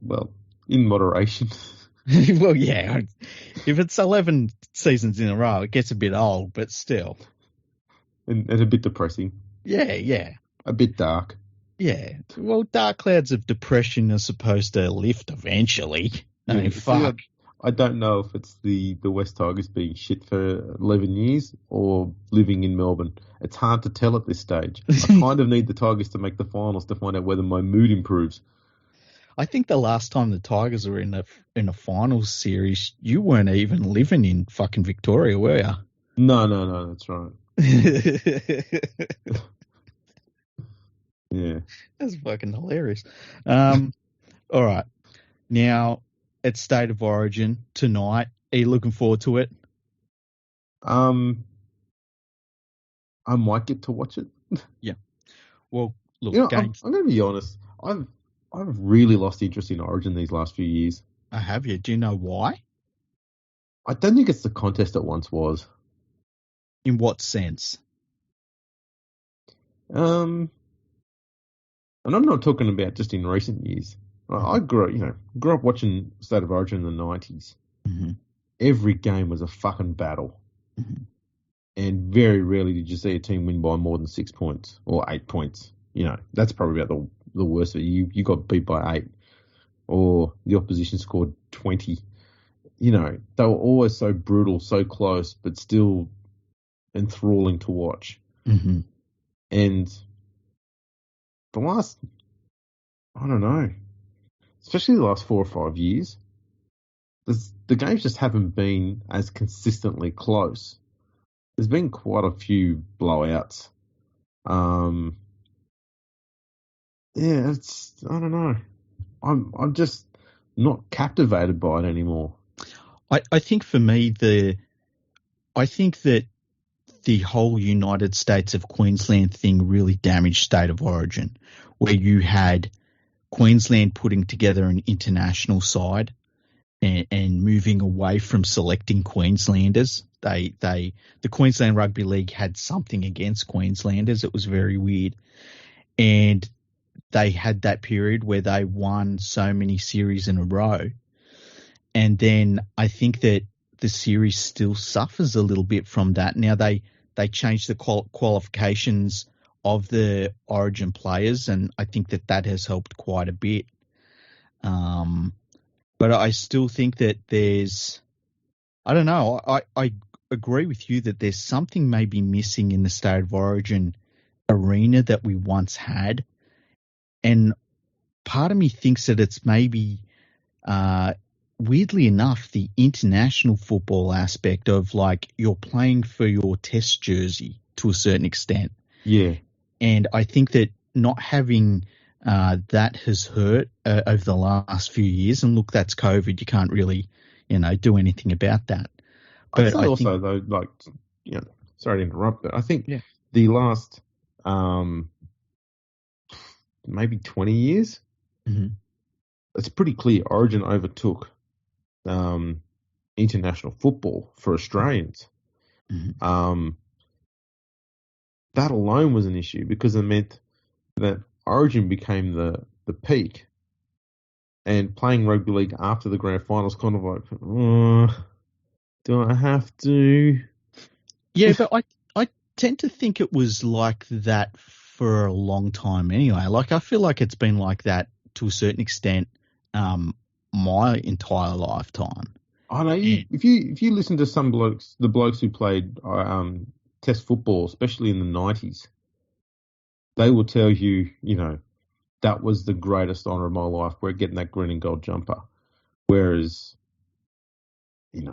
Well, in moderation. Well, yeah. If it's 11 seasons in a row, it gets a bit old, but still. And a bit depressing. Yeah. A bit dark. Yeah. Well, dark clouds of depression are supposed to lift eventually. I mean, fuck. I don't know if it's the West Tigers being shit for 11 years or living in Melbourne. It's hard to tell at this stage. I kind of need the Tigers to make the finals to find out whether my mood improves. I think the last time the Tigers were in a finals series, you weren't even living in fucking Victoria, were you? No, that's right. Yeah. That's fucking hilarious. All right. Now, it's State of Origin tonight. Are you looking forward to it? I might get to watch it. Yeah. Well, look, I'm going to be honest. I've really lost interest in Origin these last few years. I have you. Do you know why? I don't think it's the contest it once was. In what sense? And I'm not talking about just in recent years. I grew up watching State of Origin in the 90s. Mm-hmm. Every game was a fucking battle. Mm-hmm. And very rarely did you see a team win by more than 6 points or 8 points. That's probably about the worst of it. You got beat by 8 or the opposition scored 20. They were always so brutal, so close, but still enthralling to watch. Mm-hmm. And the last, I don't know, especially the last 4 or 5 years, the games just haven't been as consistently close. There's been quite a few blowouts. I don't know. I'm just not captivated by it anymore. I think for me, I think that the whole United States of Queensland thing really damaged State of Origin, where you had Queensland putting together an international side and moving away from selecting Queenslanders. The Queensland Rugby League had something against Queenslanders. It was very weird. And they had that period where they won so many series in a row. And then I think that the series still suffers a little bit from that. Now they changed the qualifications of the Origin players, and I think that has helped quite a bit. But I still think that I don't know, I agree with you that there's something maybe missing in the State of Origin arena that we once had. And part of me thinks that it's maybe, weirdly enough, the international football aspect of, like, you're playing for your test jersey to a certain extent. Yeah. And I think that not having that has hurt over the last few years. And look, that's COVID. You can't really, do anything about that. But I think also, though, like, sorry to interrupt, but I think the last maybe 20 years, it's pretty clear Origin overtook international football for Australians. That alone was an issue because it meant that Origin became the peak, and playing rugby league after the grand finals kind of like, do I have to? Yeah, but I tend to think it was like that for a long time anyway. Like, I feel like it's been like that to a certain extent my entire lifetime. I know. If you listen to some blokes, the blokes who played test football, especially in the 90s, they will tell you, that was the greatest honour of my life. We're getting that green and gold jumper. Whereas, you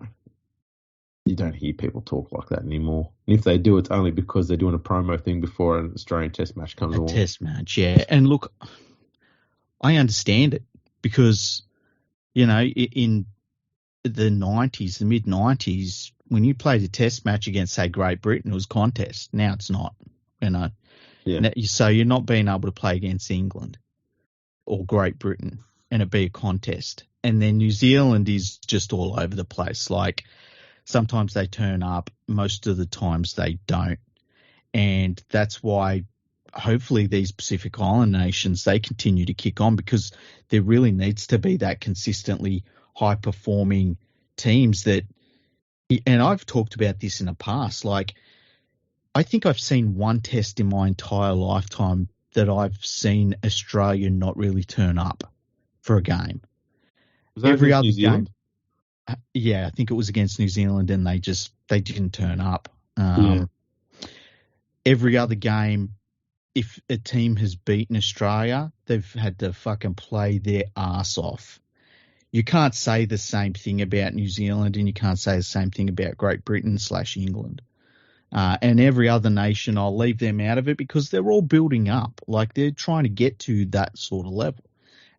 don't hear people talk like that anymore. And if they do, it's only because they're doing a promo thing before an Australian test match comes along. Test match, yeah. And look, I understand it because, in the 90s, the mid-90s, when you played a test match against, say, Great Britain, it was contest. Now it's not, Yeah. So you're not being able to play against England or Great Britain and it be a contest. And then New Zealand is just all over the place. Like, sometimes they turn up, most of the times they don't. And that's why hopefully these Pacific Island nations, they continue to kick on because there really needs to be that consistently high-performing teams that – and I've talked about this in the past. Like, I think I've seen one test in my entire lifetime that I've seen Australia not really turn up for a game. Was that every other New Zealand? Game, yeah, I think it was against New Zealand, and they didn't turn up. Every other game, if a team has beaten Australia, they've had to fucking play their ass off. You can't say the same thing about New Zealand, and you can't say the same thing about Great Britain / England. And every other nation, I'll leave them out of it because they're all building up. Like, they're trying to get to that sort of level.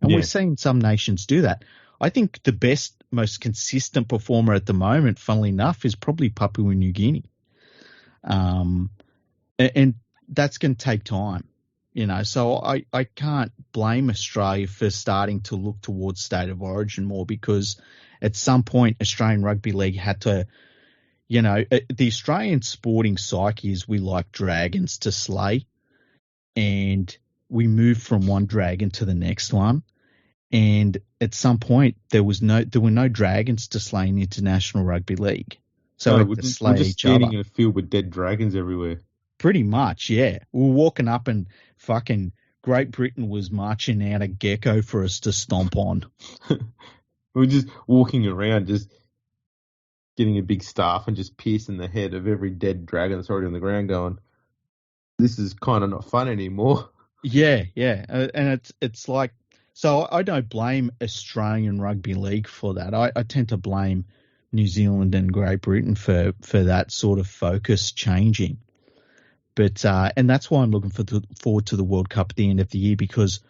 And we're seeing some nations do that. I think the best, most consistent performer at the moment, funnily enough, is probably Papua New Guinea. And that's going to take time, So I can't blame Australia for starting to look towards state of origin more because at some point Australian Rugby League had to, the Australian sporting psyche is we like dragons to slay, and we move from one dragon to the next one. And at some point, there were no dragons to slay in International Rugby League. So we're just standing in a field with dead dragons everywhere. Pretty much, yeah. We were walking up and fucking Great Britain was marching out a gecko for us to stomp on. We're just walking around, just getting a big staff and just piercing the head of every dead dragon that's already on the ground going, this is kind of not fun anymore. Yeah. And it's like, so I don't blame Australian Rugby League for that. I tend to blame New Zealand and Great Britain for that sort of focus changing. But and that's why I'm looking forward to the World Cup at the end of the year, because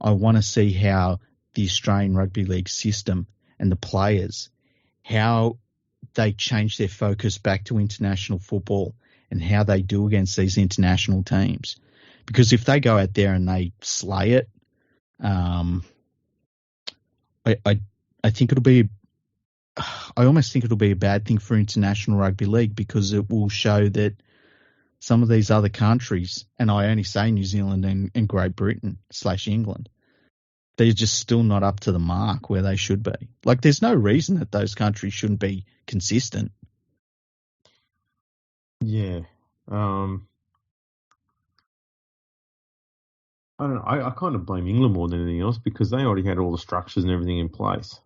I want to see how the Australian Rugby League system and the players, how they change their focus back to international football and how they do against these international teams. Because if they go out there and they slay it, I think it'll be. I almost think it'll be a bad thing for International Rugby League because it will show that some of these other countries, and I only say New Zealand and Great Britain / England, they're just still not up to the mark where they should be. Like, there's no reason that those countries shouldn't be consistent. Yeah. I don't know. I kind of blame England more than anything else because they already had all the structures and everything in place.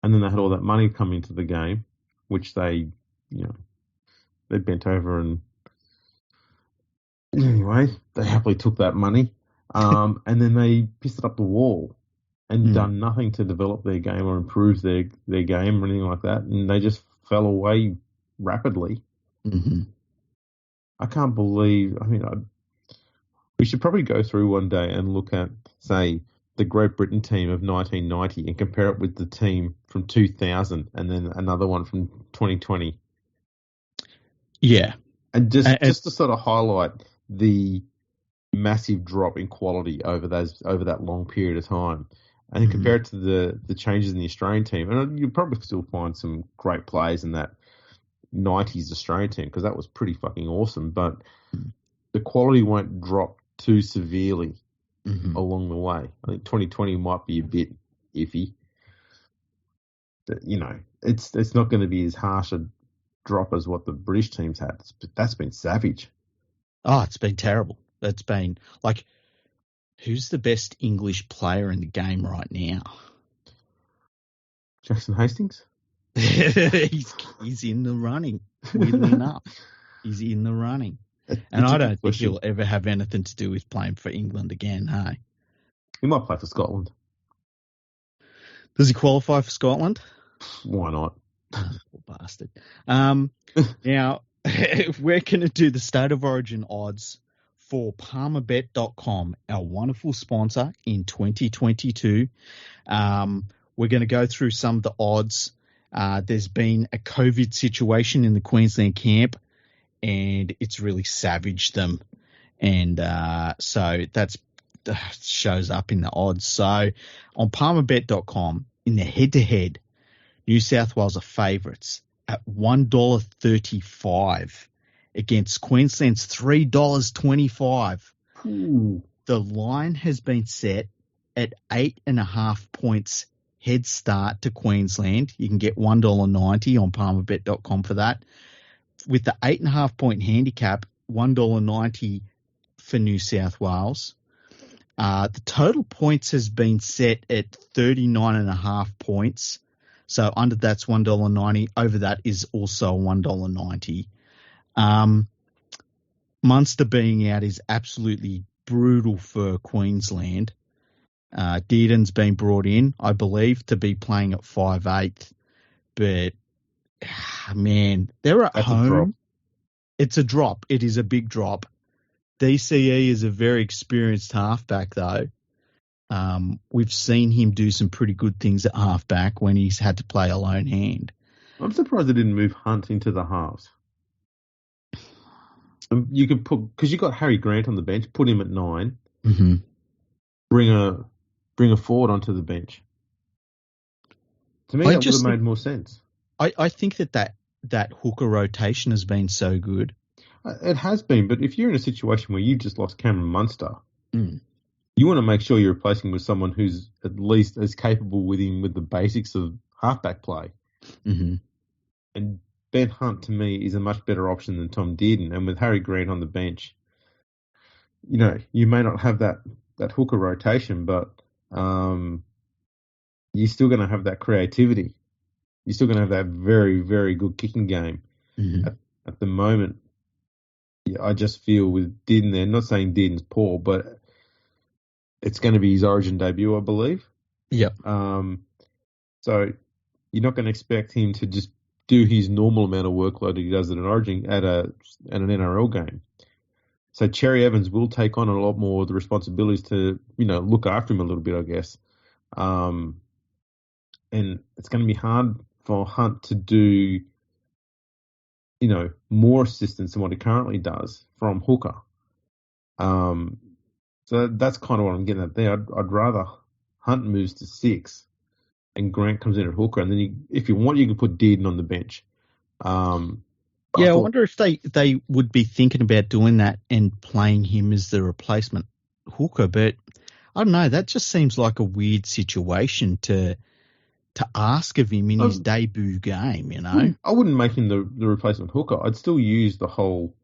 And then they had all that money come into the game, which they bent over and anyway, they happily took that money. And then they pissed it up the wall and done nothing to develop their game or improve their game or anything like that. And they just fell away rapidly. Mm-hmm. I can't believe. I mean, we should probably go through one day and look at, say, the Great Britain team of 1990 and compare it with the team from 2000 and then another one from 2020. Yeah. And just to sort of highlight the massive drop in quality over that long period of time, and compare it to the changes in the Australian team. And you'll probably still find some great players in that 90s Australian team because that was pretty fucking awesome. But the quality won't drop too severely along the way. I think 2020 might be a bit iffy. But, it's not going to be as harsh a drop as what the British teams had. That's been savage. Oh, it's been terrible. It's been like, who's the best English player in the game right now? Jackson Hastings? he's in the running, weirdly enough. He's in the running. And I don't think he'll ever have anything to do with playing for England again, hey? He might play for Scotland. Does he qualify for Scotland? Why not? Oh, poor bastard. Now, we're going to do the State of Origin odds for Palmerbet.com, our wonderful sponsor in 2022. We're going to go through some of the odds. There's been a COVID situation in the Queensland camp, and it's really savaged them. And so that shows up in the odds. So on Palmerbet.com, in the head-to-head, New South Wales are favourites at $1.35 against Queensland's $3.25. The line has been set at 8.5 points head start to Queensland. You can get $1.90 on Palmerbet.com for that. With the 8.5 point handicap, $1.90 for New South Wales. The total points has been set at 39.5 points. So under that's $1.90. Over that is also $1.90. Munster being out is absolutely brutal for Queensland. Dearden's been brought in, I believe, to be playing at 5'8", but man, they're at home. It's a drop. It is a big drop. DCE is a very experienced halfback, though. We've seen him do some pretty good things at halfback when he's had to play a lone hand. I'm surprised they didn't move Hunt into the halves. You could because you got Harry Grant on the bench, put him at 9. Mm-hmm. Bring a forward onto the bench. To me, that would have made more sense. I think that hooker rotation has been so good. It has been, but if you're in a situation where you've just lost Cameron Munster, you want to make sure you're replacing with someone who's at least as capable with him with the basics of halfback play. Mm-hmm. And Ben Hunt, to me, is a much better option than Tom Dearden. And with Harry Grant on the bench, you may not have that hooker rotation, but you're still going to have that creativity. You're still going to have that very, very good kicking game. Mm-hmm. At the moment, I just feel with Dearden there, not saying Dearden's poor, but it's going to be his Origin debut, I believe. Yep. So you're not going to expect him to just do his normal amount of workload that he does at an Origin at an NRL game. So Cherry Evans will take on a lot more of the responsibilities to, look after him a little bit, I guess. And it's going to be hard for Hunt to do, more assistance than what he currently does from hooker. So that's kind of what I'm getting at there. I'd rather Hunt moves to 6 and Grant comes in at hooker, and then if you want, you can put Dearden on the bench. I wonder if they would be thinking about doing that and playing him as the replacement hooker, but I don't know. That just seems like a weird situation to ask of him in his debut game, I wouldn't make him the replacement hooker. I'd still use the whole,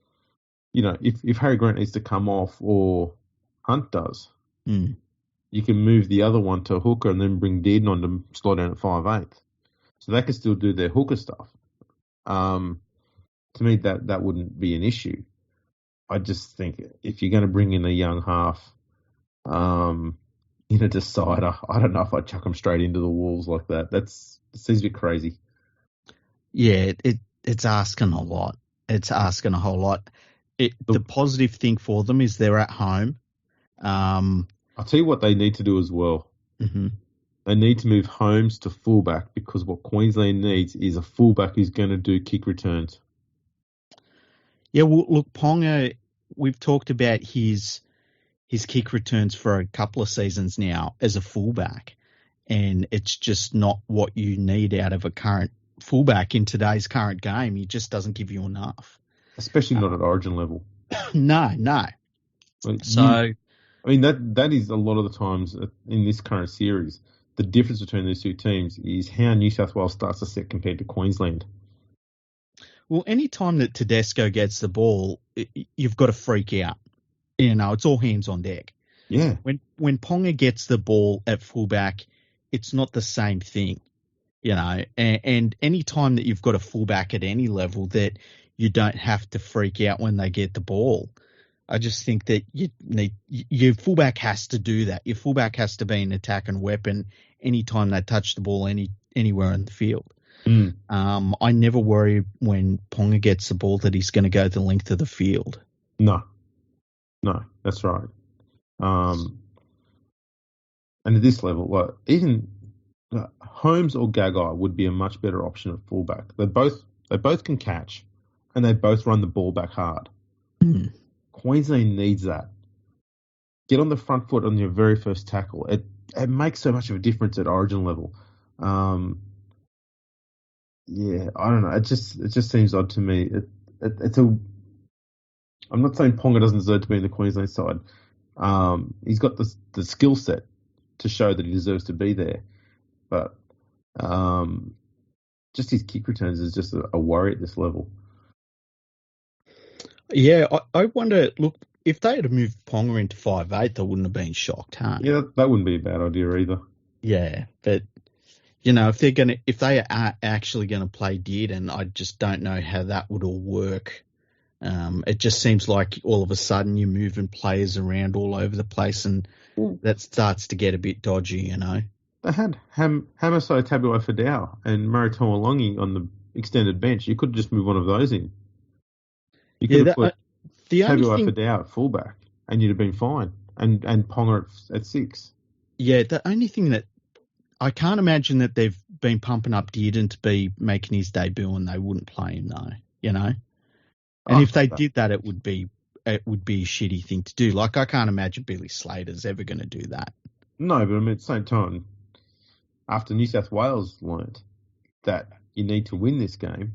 if Harry Grant needs to come off or Hunt does, you can move the other one to hooker and then bring Dearden on to slot down at 5'8". So they can still do their hooker stuff. To me, that wouldn't be an issue. I just think if you're going to bring in a young half, in a decider, I don't know if I'd chuck him straight into the Wolves like that. It seems a bit crazy. Yeah, it's asking a lot. It's asking a whole lot. The positive thing for them is they're at home. I'll tell you what they need to do as well. Mm-hmm. They need to move Holmes to fullback, because what Queensland needs is a fullback who's going to do kick returns. Yeah, well, look, Ponga, we've talked about his kick returns for a couple of seasons now as a fullback, and it's just not what you need out of a current fullback in today's current game. He just doesn't give you enough. Especially not at origin level. No. That is a lot of the times in this current series, the difference between these two teams is how New South Wales starts a set compared to Queensland. Well, any time that Tedesco gets the ball, you've got to freak out. It's all hands on deck. Yeah. When Ponga gets the ball at fullback, it's not the same thing, and any time that you've got a fullback at any level that you don't have to freak out when they get the ball. I just think that your fullback has to do that. Your fullback has to be an attack and weapon anytime they touch the ball anywhere in the field. I never worry when Ponga gets the ball that he's going to go the length of the field. No, that's right. And at this level, even Holmes or Gagai would be a much better option at fullback. They both can catch, and they both run the ball back hard. Queensland needs that. Get on the front foot on your very first tackle. It makes so much of a difference at origin level. Yeah, I don't know. It just seems odd to me. I'm not saying Ponga doesn't deserve to be in the Queensland side. He's got the skill set to show that he deserves to be there, but just his kick returns is just a worry at this level. Yeah, I wonder. Look, if they had moved Ponga into 5'8", I wouldn't have been shocked, huh? Yeah, that wouldn't be a bad idea either. Yeah, but if they are actually gonna play Dearden, I just don't know how that would all work. It just seems like all of a sudden you're moving players around all over the place, and that starts to get a bit dodgy, They had Hamiso Tabuai-Fidau and Murray Taulagi on the extended bench. You could just move one of those in. You could have put Tabuai-Fidau at fullback, and you'd have been fine. And Ponga at 6. Yeah, the only thing that I can't imagine that they've been pumping up Dearden to be making his debut, and they wouldn't play him though, And if they did that, it would be a shitty thing to do. Like, I can't imagine Billy Slater's ever going to do that. No, but at the same time, after New South Wales learnt that you need to win this game,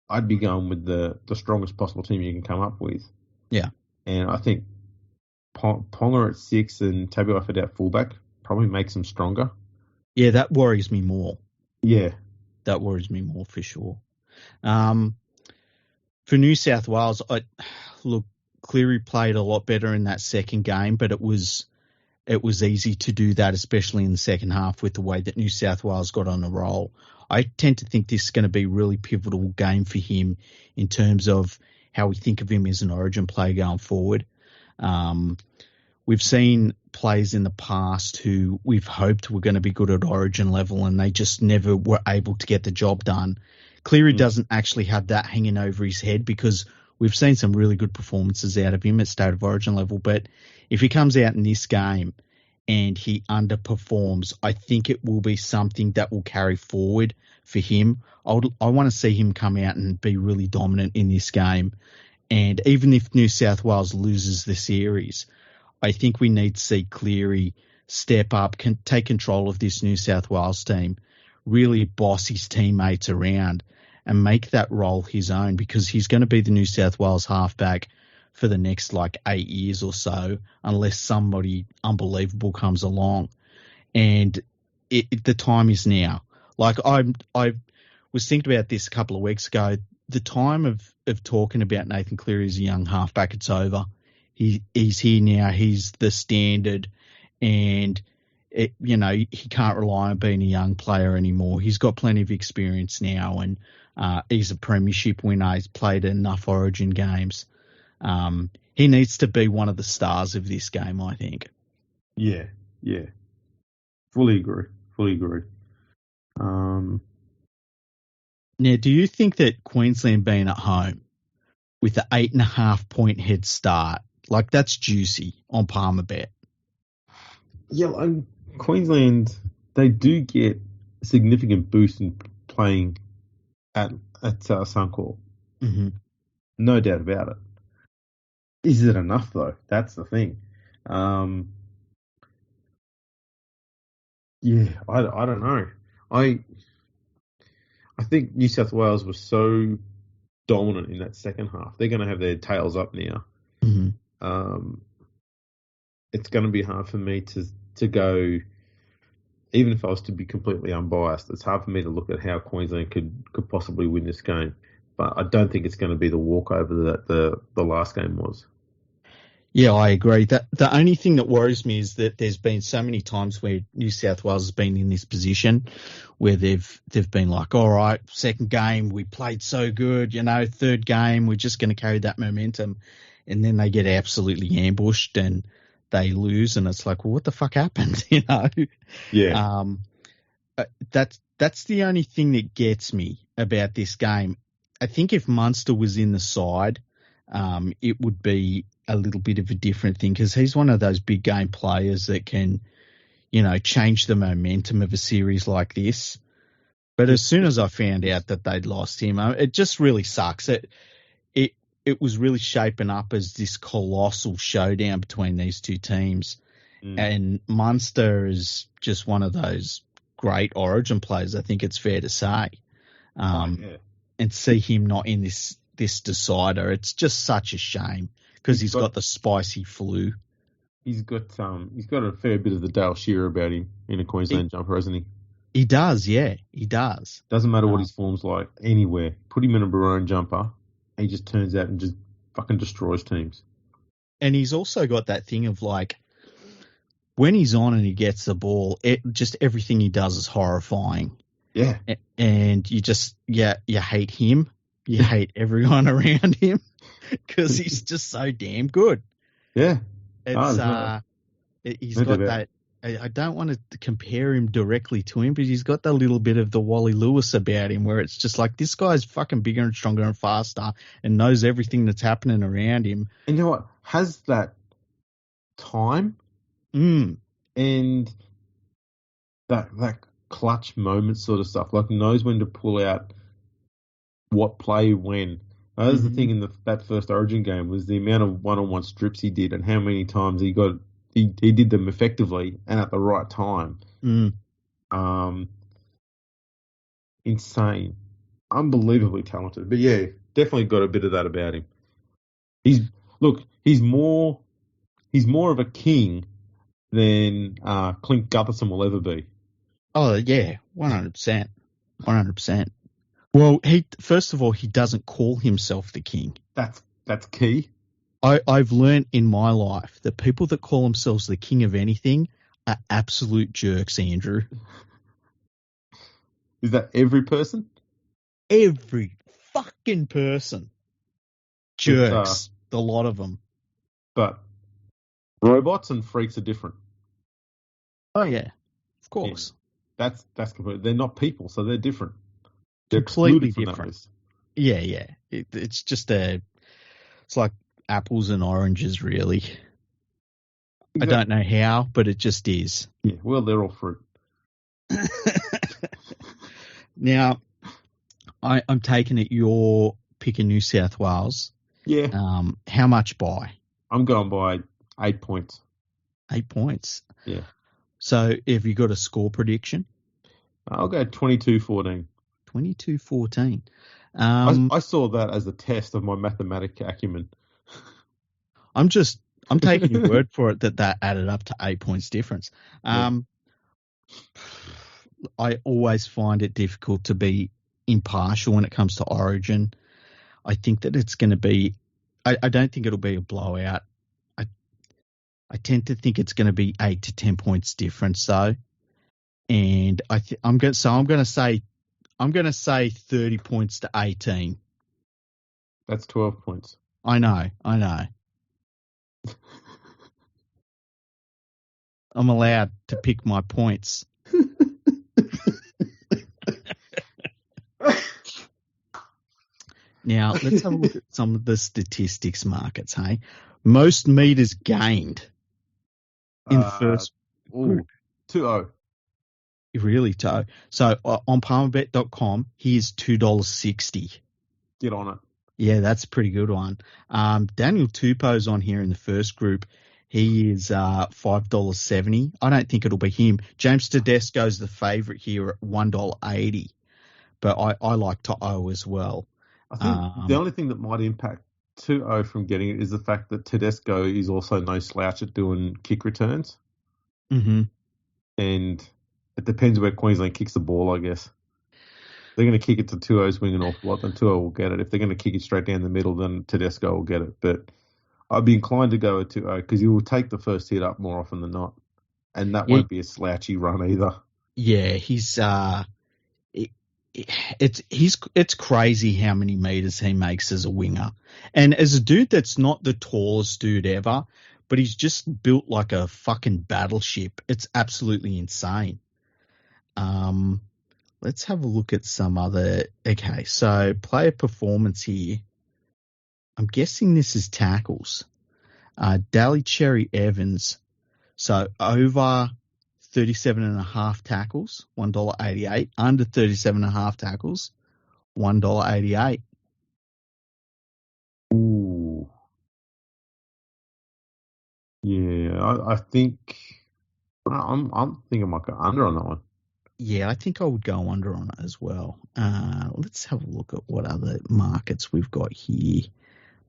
I'd be going with the strongest possible team you can come up with. Yeah. And I think Ponga at 6 and Tabuai-Fidau at fullback probably makes them stronger. Yeah, that worries me more. Yeah. That worries me more for sure. For New South Wales, Cleary played a lot better in that second game, but it was easy to do that, especially in the second half with the way that New South Wales got on a roll. I tend to think this is going to be a really pivotal game for him in terms of how we think of him as an origin player going forward. We've seen players in the past who we've hoped were going to be good at origin level, and they just never were able to get the job done. Cleary doesn't actually have that hanging over his head, because we've seen some really good performances out of him at state of origin level. But if he comes out in this game and he underperforms, I think it will be something that will carry forward for him. I want to see him come out and be really dominant in this game. And even if New South Wales loses the series, I think we need to see Cleary step up, take control of this New South Wales team, really boss his teammates around and make that role his own, because he's going to be the New South Wales halfback for the next 8 years or so, unless somebody unbelievable comes along. And the time is now. I was thinking about this a couple of weeks ago. The time of talking about Nathan Cleary as a young halfback, it's over. He's here now. He's the standard, and he can't rely on being a young player anymore. He's got plenty of experience now, and he's a premiership winner. He's played enough Origin games. He needs to be one of the stars of this game, I think. Yeah. Fully agree. Now, do you think that Queensland being at home with the 8.5 point head start. Like, that's juicy on Palmerbet. Yeah, Queensland, they do get a significant boost in playing at Suncorp. Mm-hmm. No doubt about it. Is it enough, though? That's the thing. Yeah, I don't know. I think New South Wales was so dominant in that second half. They're going to have their tails up now. Mm-hmm. It's going to be hard for me to go, even if I was to be completely unbiased, it's hard for me to look at how Queensland could possibly win this game. But I don't think it's going to be the walkover that the last game was. Yeah, I agree. The only thing that worries me is that there's been so many times where New South Wales has been in this position where they've been like, all right, second game, we played so good, third game, we're just going to carry that momentum. And then they get absolutely ambushed and they lose. And it's like, well, what the fuck happened? Yeah. That's the only thing that gets me about this game. I think if Munster was in the side, it would be a little bit of a different thing because he's one of those big game players that can, change the momentum of a series like this. But as soon as I found out that they'd lost him, it just really sucks. It was really shaping up as this colossal showdown between these two teams. And Munster is just one of those great Origin players, I think it's fair to say. And see him not in this decider, it's just such a shame because he's got the spicy flu. He's got a fair bit of the Dale Shearer about him in a Queensland jumper, hasn't he? He does, yeah, he does. Doesn't matter what his form's like anywhere. Put him in a Barone jumper, he just turns out and just fucking destroys teams. And he's also got that thing of like, when he's on and he gets the ball, just everything he does is horrifying. Yeah. And you just, you hate him. You hate everyone around him because he's just so damn good. Yeah. He's got that. I don't want to compare him directly to him, but he's got that little bit of the Wally Lewis about him where it's just like, this guy's fucking bigger and stronger and faster and knows everything that's happening around him. And you know what? Has that time and that clutch moment sort of stuff, like knows when to pull out what play when. That was the thing in that first Origin game was the amount of one-on-one strips he did and how many times he did them effectively and at the right time. Insane. Unbelievably talented. But yeah, definitely got a bit of that about him. He's more of a king than Clint Gutherson will ever be. Oh yeah, 100%. 100%. Well, first of all, he doesn't call himself the king. That's key. I've learned in my life that people that call themselves the king of anything are absolute jerks, Andrew. Is that every person? Every fucking person. Jerks. The lot of them. But robots and freaks are different. Oh, yeah. Of course. Yeah, that's completely. They're not people, so they're different. They're completely different. Yeah. It's just it's like apples and oranges, really. Exactly. I don't know how, but it just is. Yeah, well, they're all fruit. Now, I'm taking it you're picking New South Wales. Yeah. How much by? I'm going by 8 points. 8 points? Yeah. So have you got a score prediction? I'll go 22-14. 22-14. I saw that as a test of my mathematic acumen. I'm taking your word for it that added up to 8 points difference. I always find it difficult to be impartial when it comes to Origin. I think that it's going to be. I don't think it'll be a blowout. I tend to think it's going to be 8 to 10 points difference, though. And I'm going to say 30 points to 18. That's 12 points. I know. I'm allowed to pick my points. Now, let's have a look at some of the statistics markets, hey? Most meters gained in the first group. 2-0. Really, Toe. So on palmerbet.com, here's $2.60. Get on it. Yeah, that's a pretty good one. Daniel Tupou's on here in the first group. He is $5.70. I don't think it'll be him. James Tedesco's the favourite here at $1.80. But I like To'o as well. I think the only thing that might impact 2-0 from getting it is the fact that Tedesco is also no slouch at doing kick returns. Mm-hmm. And it depends where Queensland kicks the ball, I guess. They're going to kick it to 2-0's wing an awful lot, then 2-0 will get it. If they're going to kick it straight down the middle, then Tedesco will get it. But I'd be inclined to go with 2-0 because you will take the first hit up more often than not. And that won't be a slouchy run either. Yeah, he's it's crazy how many meters he makes as a winger. And as a dude that's not the tallest dude ever, but he's just built like a fucking battleship. It's absolutely insane. Let's have a look at some other. Okay, so player performance here. I'm guessing this is tackles. Daly Cherry Evans. So over 37.5 tackles, $1.88. Under 37.5 tackles, $1.88. Ooh. Yeah, I think I'm thinking I might go under on that one. Yeah, I think I would go under on it as well. Let's have a look at what other markets we've got here.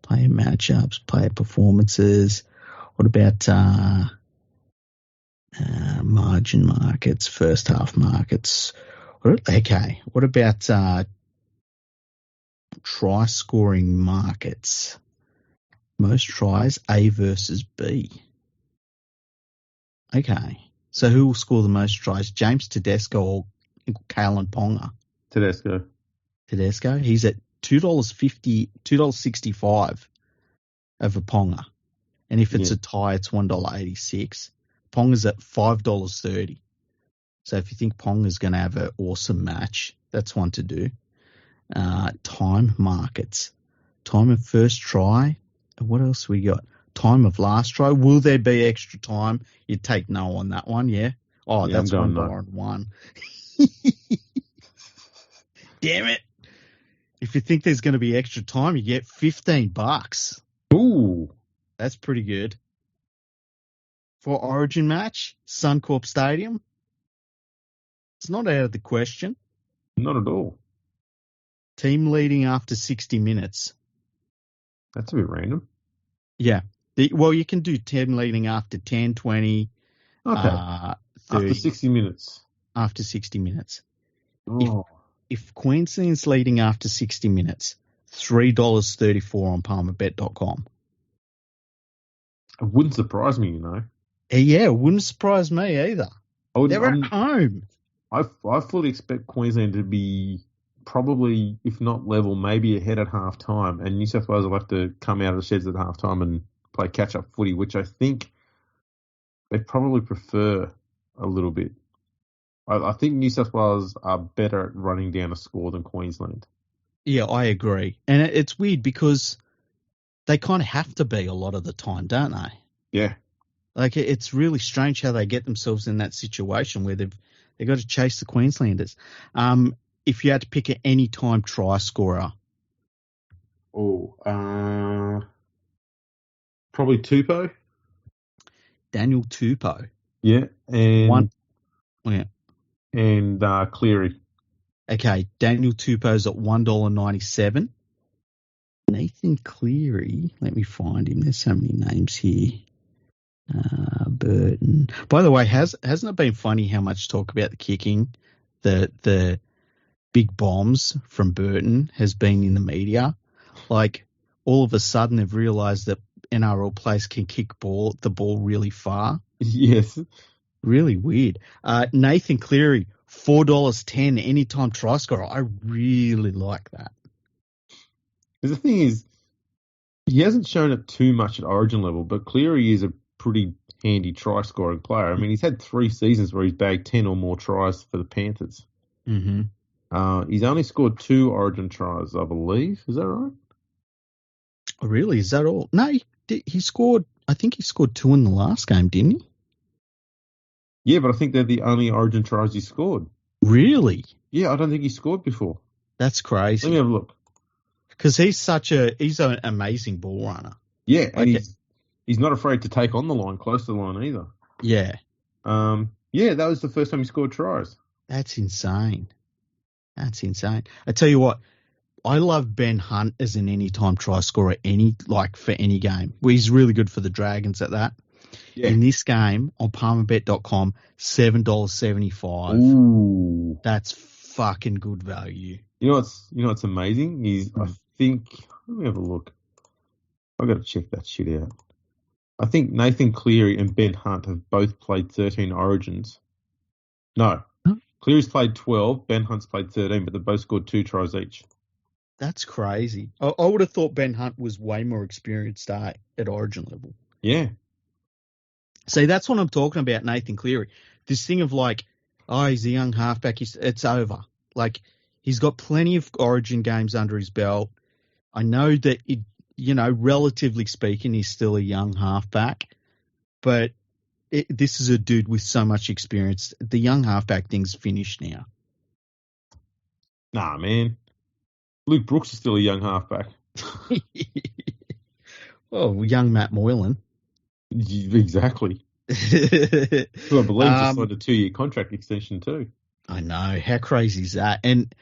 Player matchups, player performances. What about margin markets, first half markets? Okay, what about try scoring markets? Most tries, A versus B. Okay. So who will score the most tries, James Tedesco or Kalen Ponga? Tedesco. He's at $2.50, $2.65 over Ponga. And if it's a tie, it's $1.86. Ponga's at $5.30. So if you think Ponga's going to have an awesome match, that's one to do. Time markets. Time of first try. What else we got? Time of last try. Will there be extra time? You'd take no on that one, yeah? Oh, that's $1.01. Damn it. If you think there's going to be extra time, you get $15. Ooh. That's pretty good. For Origin match, Suncorp Stadium. It's not out of the question. Not at all. Team leading after 60 minutes. That's a bit random. Yeah. Well, you can do 10 leading after 10, 20, okay. 30. After 60 minutes. After 60 minutes. Oh. If Queensland's leading after 60 minutes, $3.34 on palmerbet.com. It wouldn't surprise me, you know. Yeah, it wouldn't surprise me either. They're at home. I fully expect Queensland to be probably, if not level, maybe ahead at half time. And New South Wales will have to come out of the sheds at half time and play catch-up footy, which I think they probably prefer a little bit. I think New South Wales are better at running down a score than Queensland. Yeah, I agree. And it's weird because they kind of have to be a lot of the time, don't they? Yeah. Like, it's really strange how they get themselves in that situation where they've got to chase the Queenslanders. If you had to pick an anytime try scorer. Probably Tupou. Daniel Tupou. Yeah. And And Cleary. Okay, Daniel Tupou's at $1.97. Nathan Cleary, let me find him. There's so many names here. Burton. By the way, hasn't it been funny how much talk about the kicking, the big bombs from Burton has been in the media? Like, all of a sudden they've realised that NRL players can kick the ball really far. Yes. Really weird. Nathan Cleary, $4.10 anytime try scorer. I really like that. The thing is, he hasn't shown it too much at Origin level, but Cleary is a pretty handy try scoring player. I mean, he's had 3 seasons where he's bagged 10 or more tries for the Panthers. Mm-hmm. He's only scored 2 Origin tries, I believe. Is that right? Oh, really? Is that all? No, he scored. I think he scored 2 in the last game, didn't he? Yeah, but I think they're the only Origin tries he scored. Really? Yeah, I don't think he scored before. That's crazy. Let me have a look. Because he's an amazing ball runner. Yeah, and he's not afraid to take on the line, close to the line either. Yeah. Yeah, that was the first time he scored tries. That's insane. I tell you what, I love Ben Hunt as an anytime try scorer, for any game. Well, he's really good for the Dragons at that. Yeah. In this game on Palmerbet.com, $7.75. Ooh, that's fucking good value. You know what's amazing is I think, let me have a look. I've got to check that shit out. I think Nathan Cleary and Ben Hunt have both played 13 Origins. No. Huh? Cleary's played 12, Ben Hunt's played 13, but they both scored 2 tries each. That's crazy. I would have thought Ben Hunt was way more experienced at Origin level. Yeah. See, that's what I'm talking about, Nathan Cleary. This thing of he's a young halfback. It's over. He's got plenty of Origin games under his belt. I know that, relatively speaking, he's still a young halfback. But this is a dude with so much experience. The young halfback thing's finished now. Nah, man. Luke Brooks is still a young halfback. Oh, young Matt Moylan. Exactly. Who I believe just signed a 2-year contract extension too. I know. How crazy is that? And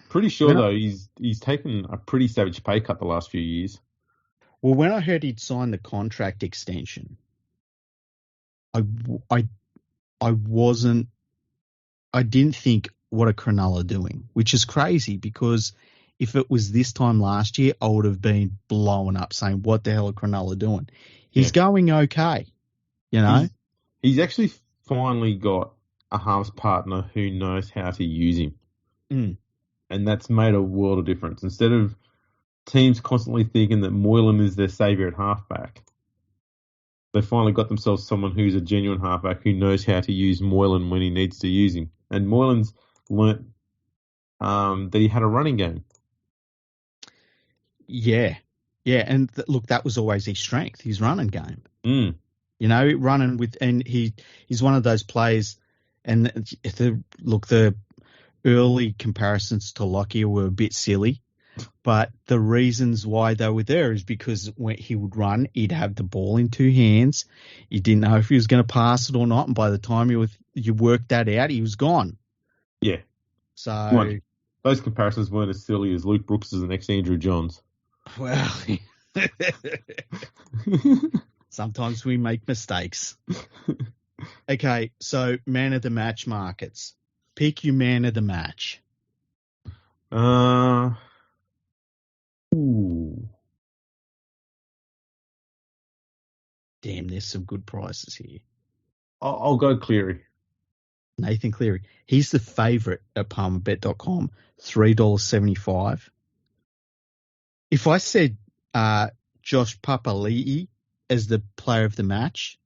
pretty sure though he's taken a pretty savage pay cut the last few years. Well, when I heard he'd signed the contract extension, I didn't think, what are Cronulla doing? Which is crazy, because if it was this time last year, I would have been blowing up saying, what the hell are Cronulla doing? He's going okay, He's actually finally got a halves partner who knows how to use him. Mm. And that's made a world of difference. Instead of teams constantly thinking that Moylan is their saviour at halfback, they finally got themselves someone who's a genuine halfback who knows how to use Moylan when he needs to use him. And Moylan's learnt that he had a running game. Yeah. Yeah, and look, that was always his strength, his running game. Mm. Running with, and he's one of those players, and the early comparisons to Lockyer were a bit silly, but the reasons why they were there is because when he would run, he'd have the ball in 2 hands. You didn't know if he was going to pass it or not, and by the time you worked that out, he was gone. Yeah. So those comparisons weren't as silly as Luke Brooks as the next Andrew Johns. Well, sometimes we make mistakes. Okay, so man of the match markets. Pick your man of the match. Ooh. Damn, there's some good prices here. I'll go Cleary. Nathan Cleary. He's the favourite at Palmerbet.com, $3.75. If I said Josh Papali'i as the player of the match,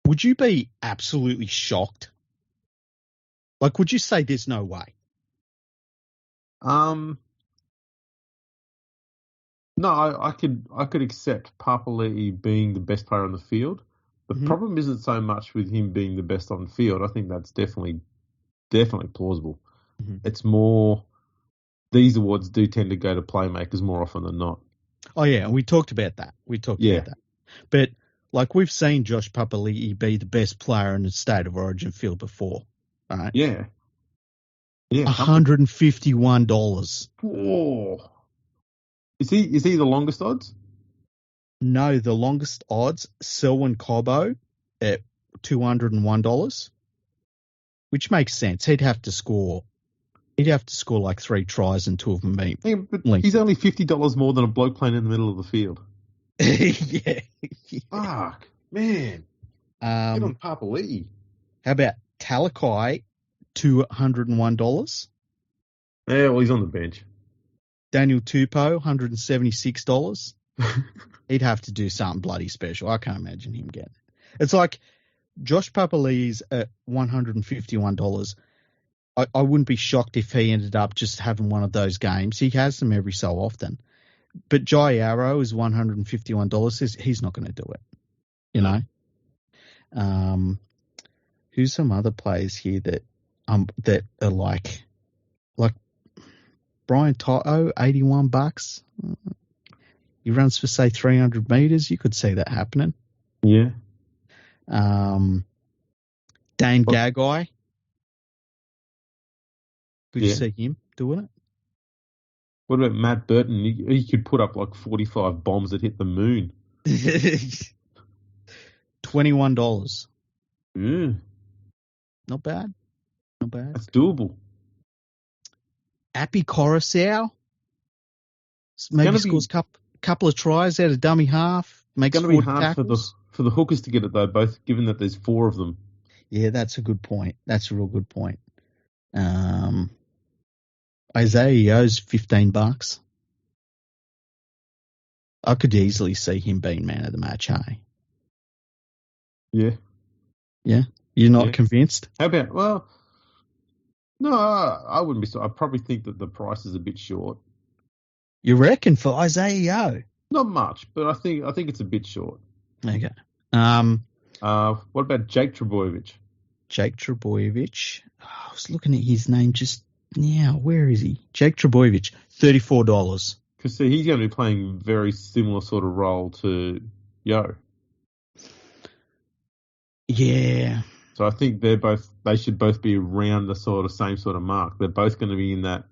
would you be absolutely shocked? Would you say there's no way? No, I could accept Papali'i being the best player on the field. The problem isn't so much with him being the best on the field. I think that's definitely plausible. Mm-hmm. It's more, these awards do tend to go to playmakers more often than not. Oh yeah, and we talked about that. About that. But we've seen Josh Papali'i be the best player in the State of Origin field before. All right. Yeah. Yeah. $151. Oh. Is he the longest odds? No, the longest odds, Selwyn Cobbo at $201, which makes sense. He'd have to score 3 tries and 2 of them being. Yeah, but he's only $50 more than a bloke playing in the middle of the field. Yeah. Fuck, man. Get on Papali'i. How about Talakai, $201? Yeah, well, he's on the bench. Daniel Tupou, $176. He'd have to do something bloody special. I can't imagine him getting it. It's like Josh Papali'i's at $151. I wouldn't be shocked if he ended up just having one of those games. He has them every so often. But Jai Arrow is $151. He's not going to do it. You know? Who's some other players here that are like Brian Toto, $81. He runs for say 300 meters. You could see that happening. Yeah. Dane Gagai. Could you see him doing it? What about Matt Burton? He could put up like 45 bombs that hit the moon. $21. Yeah. Not bad. Not bad. That's doable. Appy Coruscant. Maybe scores a couple of tries out of dummy half. Makes 40 be hard tackles. for the hookers to get it though, both given that there's 4 of them. Yeah, that's a good point. That's a real good point. Isaiah Yo's $15. I could easily see him being man of the match, hey? Yeah. Yeah? You're not convinced? How about, well, no, I wouldn't be so. I probably think that the price is a bit short. You reckon for Isaiah Yo? Not much, but I think it's a bit short. Okay. What about Jake Trbojevic? Jake Trbojevic. I was looking at his name just now. Where is he? Jake Trbojevic, $34. Because see, he's going to be playing a very similar sort of role to Yo. Yeah. So I think they should both be around the same sort of mark. They're both going to be in that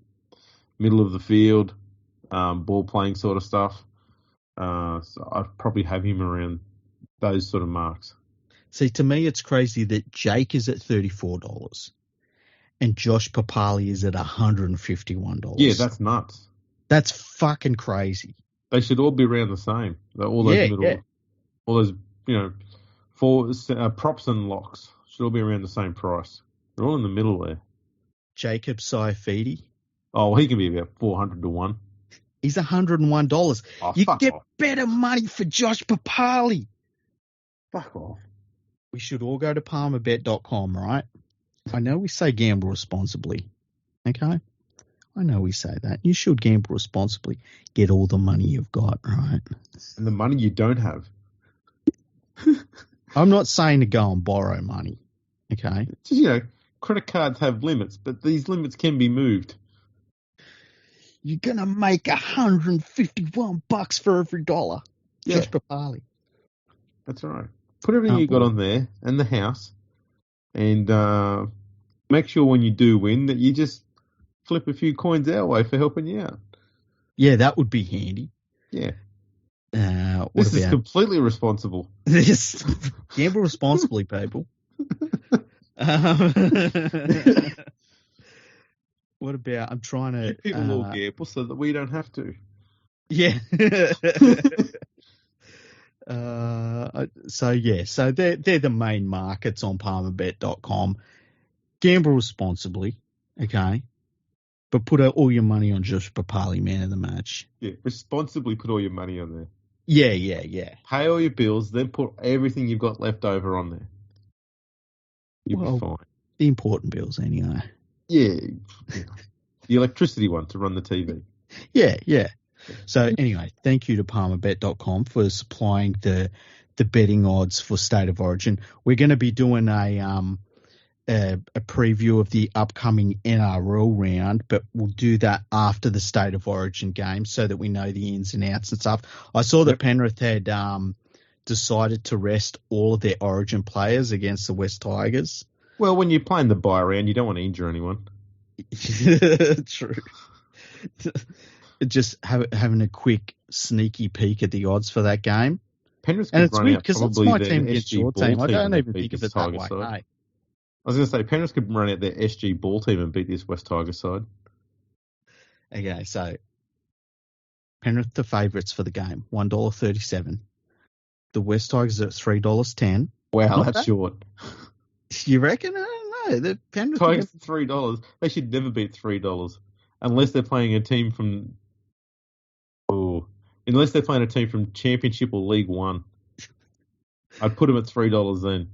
middle of the field, ball playing sort of stuff. So I'd probably have him around those sort of marks. See, to me, it's crazy that Jake is at $34 and Josh Papali is at $151. Yeah, that's nuts. That's fucking crazy. They should all be around the same. All those props and locks should all be around the same price. They're all in the middle there. Jacob Saifidi. Oh, well, he can be about 400 to 1. He's $101. Oh, you get off. better money for Josh Papali. Fuck off. We should all go to palmerbet.com, right? I know we say gamble responsibly. Okay? I know we say that. You should gamble responsibly. Get all the money you've got, right? And the money you don't have. I'm not saying to go and borrow money. Okay? Just, credit cards have limits, but these limits can be moved. You're going to make $151 for every dollar. Yeah. Josh Papali. That's right. Put everything you got on there and the house, and make sure when you do win that you just flip a few coins our way for helping you out. Yeah, that would be handy. Yeah. This is completely responsible. This gamble responsibly, people. What about? I'm trying to. People all gamble so that we don't have to. Yeah. So they're the main markets on palmerbet.com. Gamble responsibly, okay? But put all your money on Josh Papali, man of the match. Yeah, responsibly put all your money on there. Yeah. Pay all your bills, then put everything you've got left over on there. You'll be fine. The important bills, anyway. Yeah. The electricity one to run the TV. Yeah. So anyway, thank you to palmerbet.com for supplying the betting odds for State of Origin. We're going to be doing a preview of the upcoming NRL round, but we'll do that after the State of Origin game so that we know the ins and outs and stuff. I saw that Penrith had decided to rest all of their Origin players against the West Tigers. Well, when you're playing the bye round, you don't want to injure anyone. True. Just having a quick sneaky peek at the odds for that game. Penrith and it's run weird out because it's probably my their team against SG your ball team. I don't and even beat think of this it that Tiger way. side. Hey. I was going to say Penrith could run out their SG ball team and beat this West Tiger side. Okay, so Penrith the favourites for the game, $1.37. The West Tigers are at $3.10. Wow, that's short. You reckon? I don't know. The Penrith Tigers $3. They should never beat $3 unless they're playing a team from. Unless they're playing a team from Championship or League One. I'd put them at $3 then.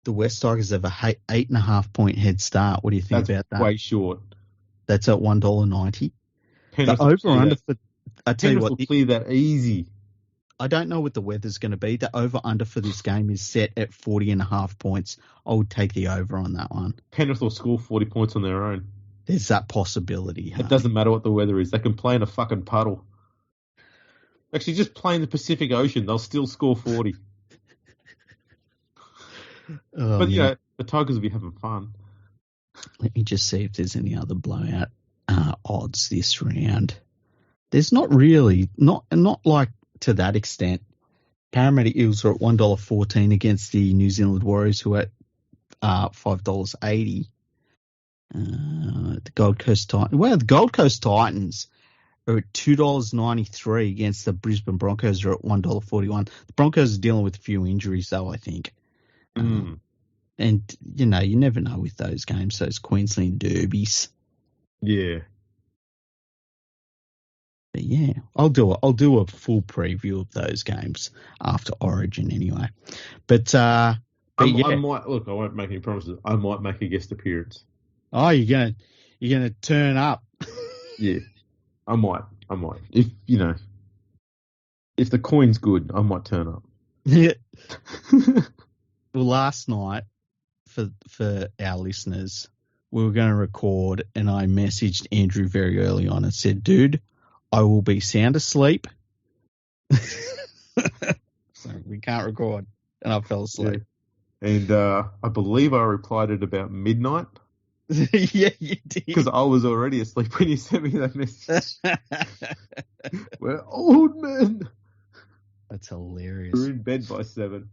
The West Tigers have a 8.5 point head start. What do you think That's about that? way short. That's at $1.90. Penrith The over-under for, I tell you Penrith what, will clear that easy. I don't know what the weather's going to be. The over-under for this game is set at 40.5 points. I would take the over on that one. Penrith will score 40 points on their own. There's that possibility. It doesn't matter what the weather is. They can play in a fucking puddle. Actually, just play in the Pacific Ocean. They'll still score 40. But, you know, the Tigers will be having fun. Let me just see if there's any other blowout odds this round. There's not really, not like to that extent. Parramatta Eels are at $1.14 against the New Zealand Warriors, who are at $5.80. The Gold Coast Titans. Well, the Gold Coast Titans are at $2.93 against the Brisbane Broncos, who are at $1.41. The Broncos are dealing with a few injuries, though, I think. And, you know, you never know with those games, those Queensland derbies. Yeah. But yeah, I'll do a full preview of those games after Origin anyway. But yeah. I won't make any promises. I might make a guest appearance. Oh, you're gonna turn up. Yeah. I might. If the coin's good, I might turn up. Yeah. Well, last night for our listeners, we were going to record, and I messaged Andrew very early on and said, "Dude, I will be sound asleep, so we can't record." And I fell asleep. Yeah. And I believe I replied at about midnight. Yeah, you did. Because I was already asleep when you sent me that message. We're old men. That's hilarious. We're in bed by 7.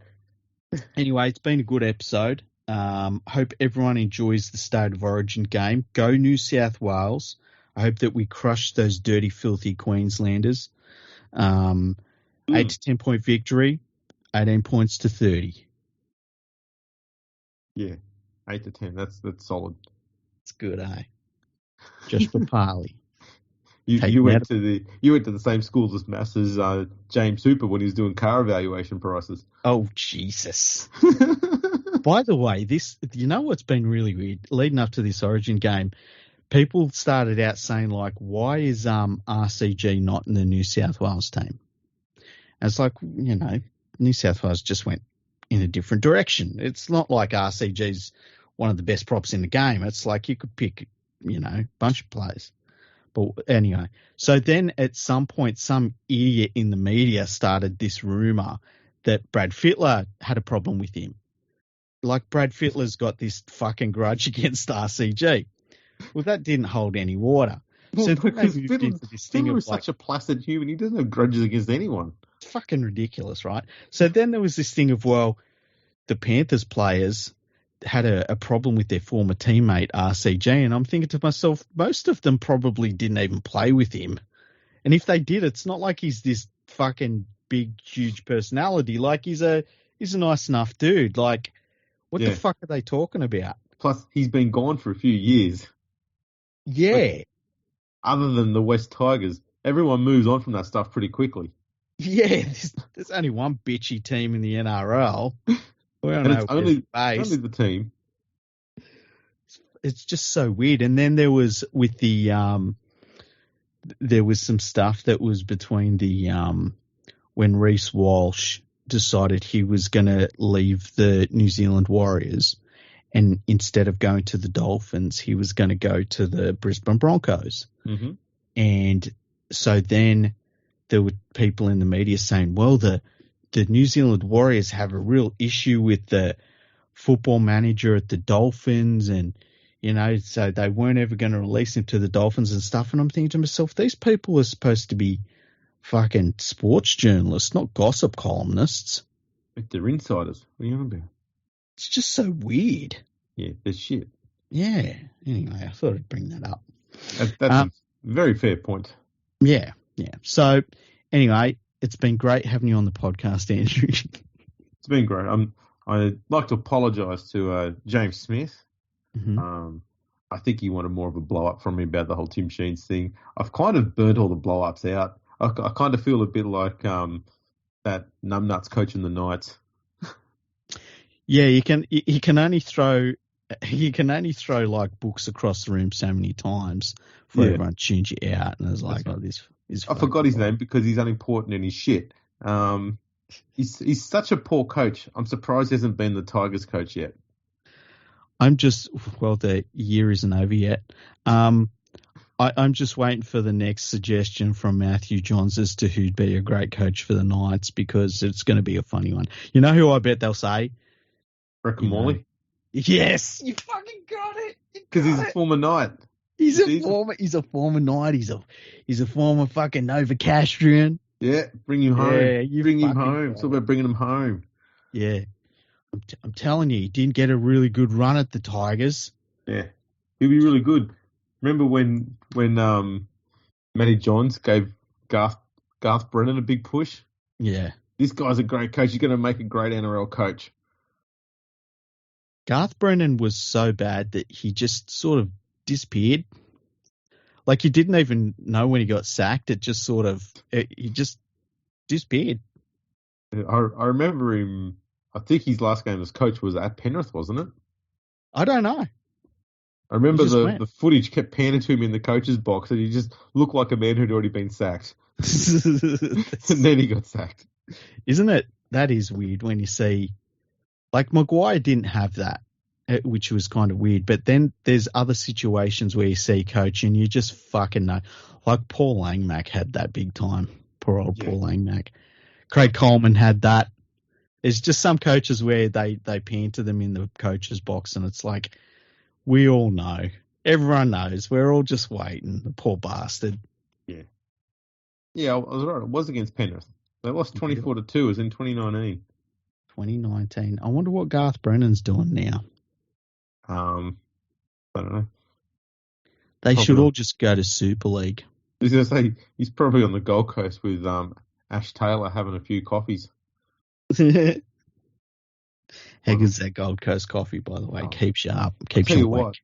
Anyway, it's been a good episode. Hope everyone enjoys the State of Origin game. Go New South Wales. I hope that we crush those dirty, filthy Queenslanders. 8 to 10 point victory, 18 points to 30. Yeah, 8 to 10. That's solid. It's good, eh? Just for Parley. You went to the same schools as Mass's James Hooper when he was doing car evaluation prices. Oh, Jesus. By the way, you know what's been really weird? Leading up to this Origin game, people started out saying, like, why is RCG not in the New South Wales team? And it's like, you know, New South Wales just went in a different direction. It's not like RCG's one of the best props in the game. It's like you could pick, you know, a bunch of players. But anyway, so then at some point, some idiot in the media started this rumor that Brad Fittler had a problem with him. Like, Brad Fittler's got this fucking grudge against RCG. Well, that didn't hold any water. Well, so because Fittler was such a placid human. He doesn't have grudges against anyone. It's fucking ridiculous, right? So then there was this thing of, well, the Panthers players had a problem with their former teammate, RCG, and I'm thinking to myself, most of them probably didn't even play with him. And if they did, it's not like he's this fucking big, huge personality. Like, he's a nice enough dude. Like, what the fuck are they talking about? Plus, he's been gone for a few years. Yeah. Like, other than the West Tigers, everyone moves on from that stuff pretty quickly. Yeah, there's only one bitchy team in the NRL. We don't know only the team. It's just so weird. And then there was with the there was some stuff that was between the when Reece Walsh decided he was going to leave the New Zealand Warriors, and instead of going to the Dolphins, he was going to go to the Brisbane Broncos. Mm-hmm. And so then there were people in the media saying, well, the New Zealand Warriors have a real issue with the football manager at the Dolphins, and, you know, so they weren't ever going to release him to the Dolphins and stuff. And I'm thinking to myself, these people are supposed to be fucking sports journalists, not gossip columnists. But they're insiders. What are you on about? It's just so weird. Yeah, they're shit. Yeah. Anyway, I thought I'd bring that up. That's a very fair point. Yeah, yeah. So, anyway, it's been great having you on the podcast, Andrew. It's been great. I'd like to apologise to James Smith. Mm-hmm. I think he wanted more of a blow-up from me about the whole Tim Sheens thing. I've kind of burnt all the blow-ups out. I kind of feel a bit like that numbnuts coaching the Knights. Yeah, you can only throw like books across the room so many times before everyone tunes you out, and it's like, right. oh, this is. I forgot his name because he's unimportant and he's shit. He's such a poor coach. I'm surprised he hasn't been the Tigers coach yet. The year isn't over yet. I'm just waiting for the next suggestion from Matthew Johns as to who'd be a great coach for the Knights, because it's going to be a funny one. You know who I bet they'll say? Reckon Morley? Yes, you fucking got it. Because he's a former Knight. He's a former Knight. He's a former fucking Novocastrian. Yeah, bring him home. Yeah, bring him home. It's all about bringing him home. Yeah. I'm telling you, he didn't get a really good run at the Tigers. Yeah, he'll be really good. Remember when Matty Johns gave Garth Brennan a big push? Yeah. This guy's a great coach. He's going to make a great NRL coach. Garth Brennan was so bad that he just sort of disappeared. Like, you didn't even know when he got sacked. It just he just disappeared. I remember him. I think his last game as coach was at Penrith, wasn't it? I don't know. I remember the footage kept panning to him in the coach's box, and he just looked like a man who'd already been sacked. And then he got sacked. Isn't it? That is weird when you see, like, Maguire didn't have that, which was kind of weird. But then there's other situations where you see coach and you just fucking know. Like Paul Langmack had that big time. Poor old Paul Langmack. Craig Coleman had that. There's just some coaches where they pan to them in the coach's box, and it's like, we all know. Everyone knows. We're all just waiting. The poor bastard. Yeah. Yeah, I was right. It was against Penrith. They lost 24-2. It was in 2019. 2019. I wonder what Garth Brennan's doing now. I don't know. They should all just go to Super League. I was going to say, he's probably on the Gold Coast with Ash Taylor having a few coffees. How good's that Gold Coast coffee, by the way? Keeps you up. Keeps you awake. What,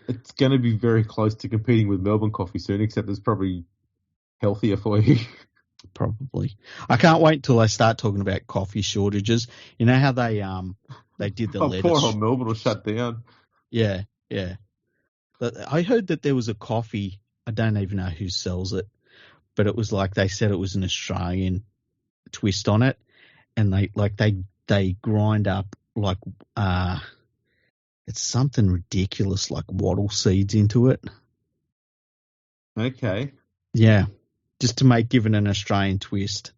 it's going to be very close to competing with Melbourne coffee soon, except it's probably healthier for you. Probably. I can't wait until they start talking about coffee shortages. You know how they did the lettuce. Poor old Melbourne will shut down. Yeah, yeah. But I heard that there was a coffee. I don't even know who sells it, but it was like they said it was an Australian twist on it, and they grind up like it's something ridiculous like wattle seeds into it. Okay. Yeah. Just to give it an Australian twist.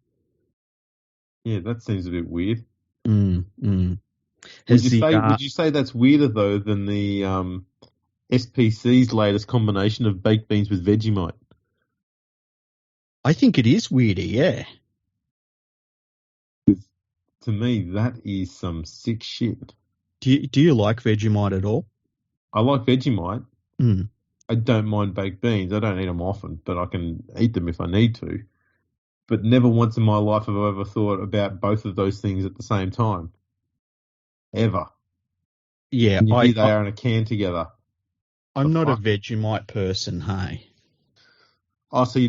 Yeah, that seems a bit weird. Would you say that's weirder, though, than the SPC's latest combination of baked beans with Vegemite? I think it is weirder, yeah. To me, that is some sick shit. Do you like Vegemite at all? I like Vegemite. Mm. I don't mind baked beans. I don't eat them often, but I can eat them if I need to. But never once in my life have I ever thought about both of those things at the same time. Ever. Yeah. And they are in a can together. I'm not a Vegemite person, hey. Oh, so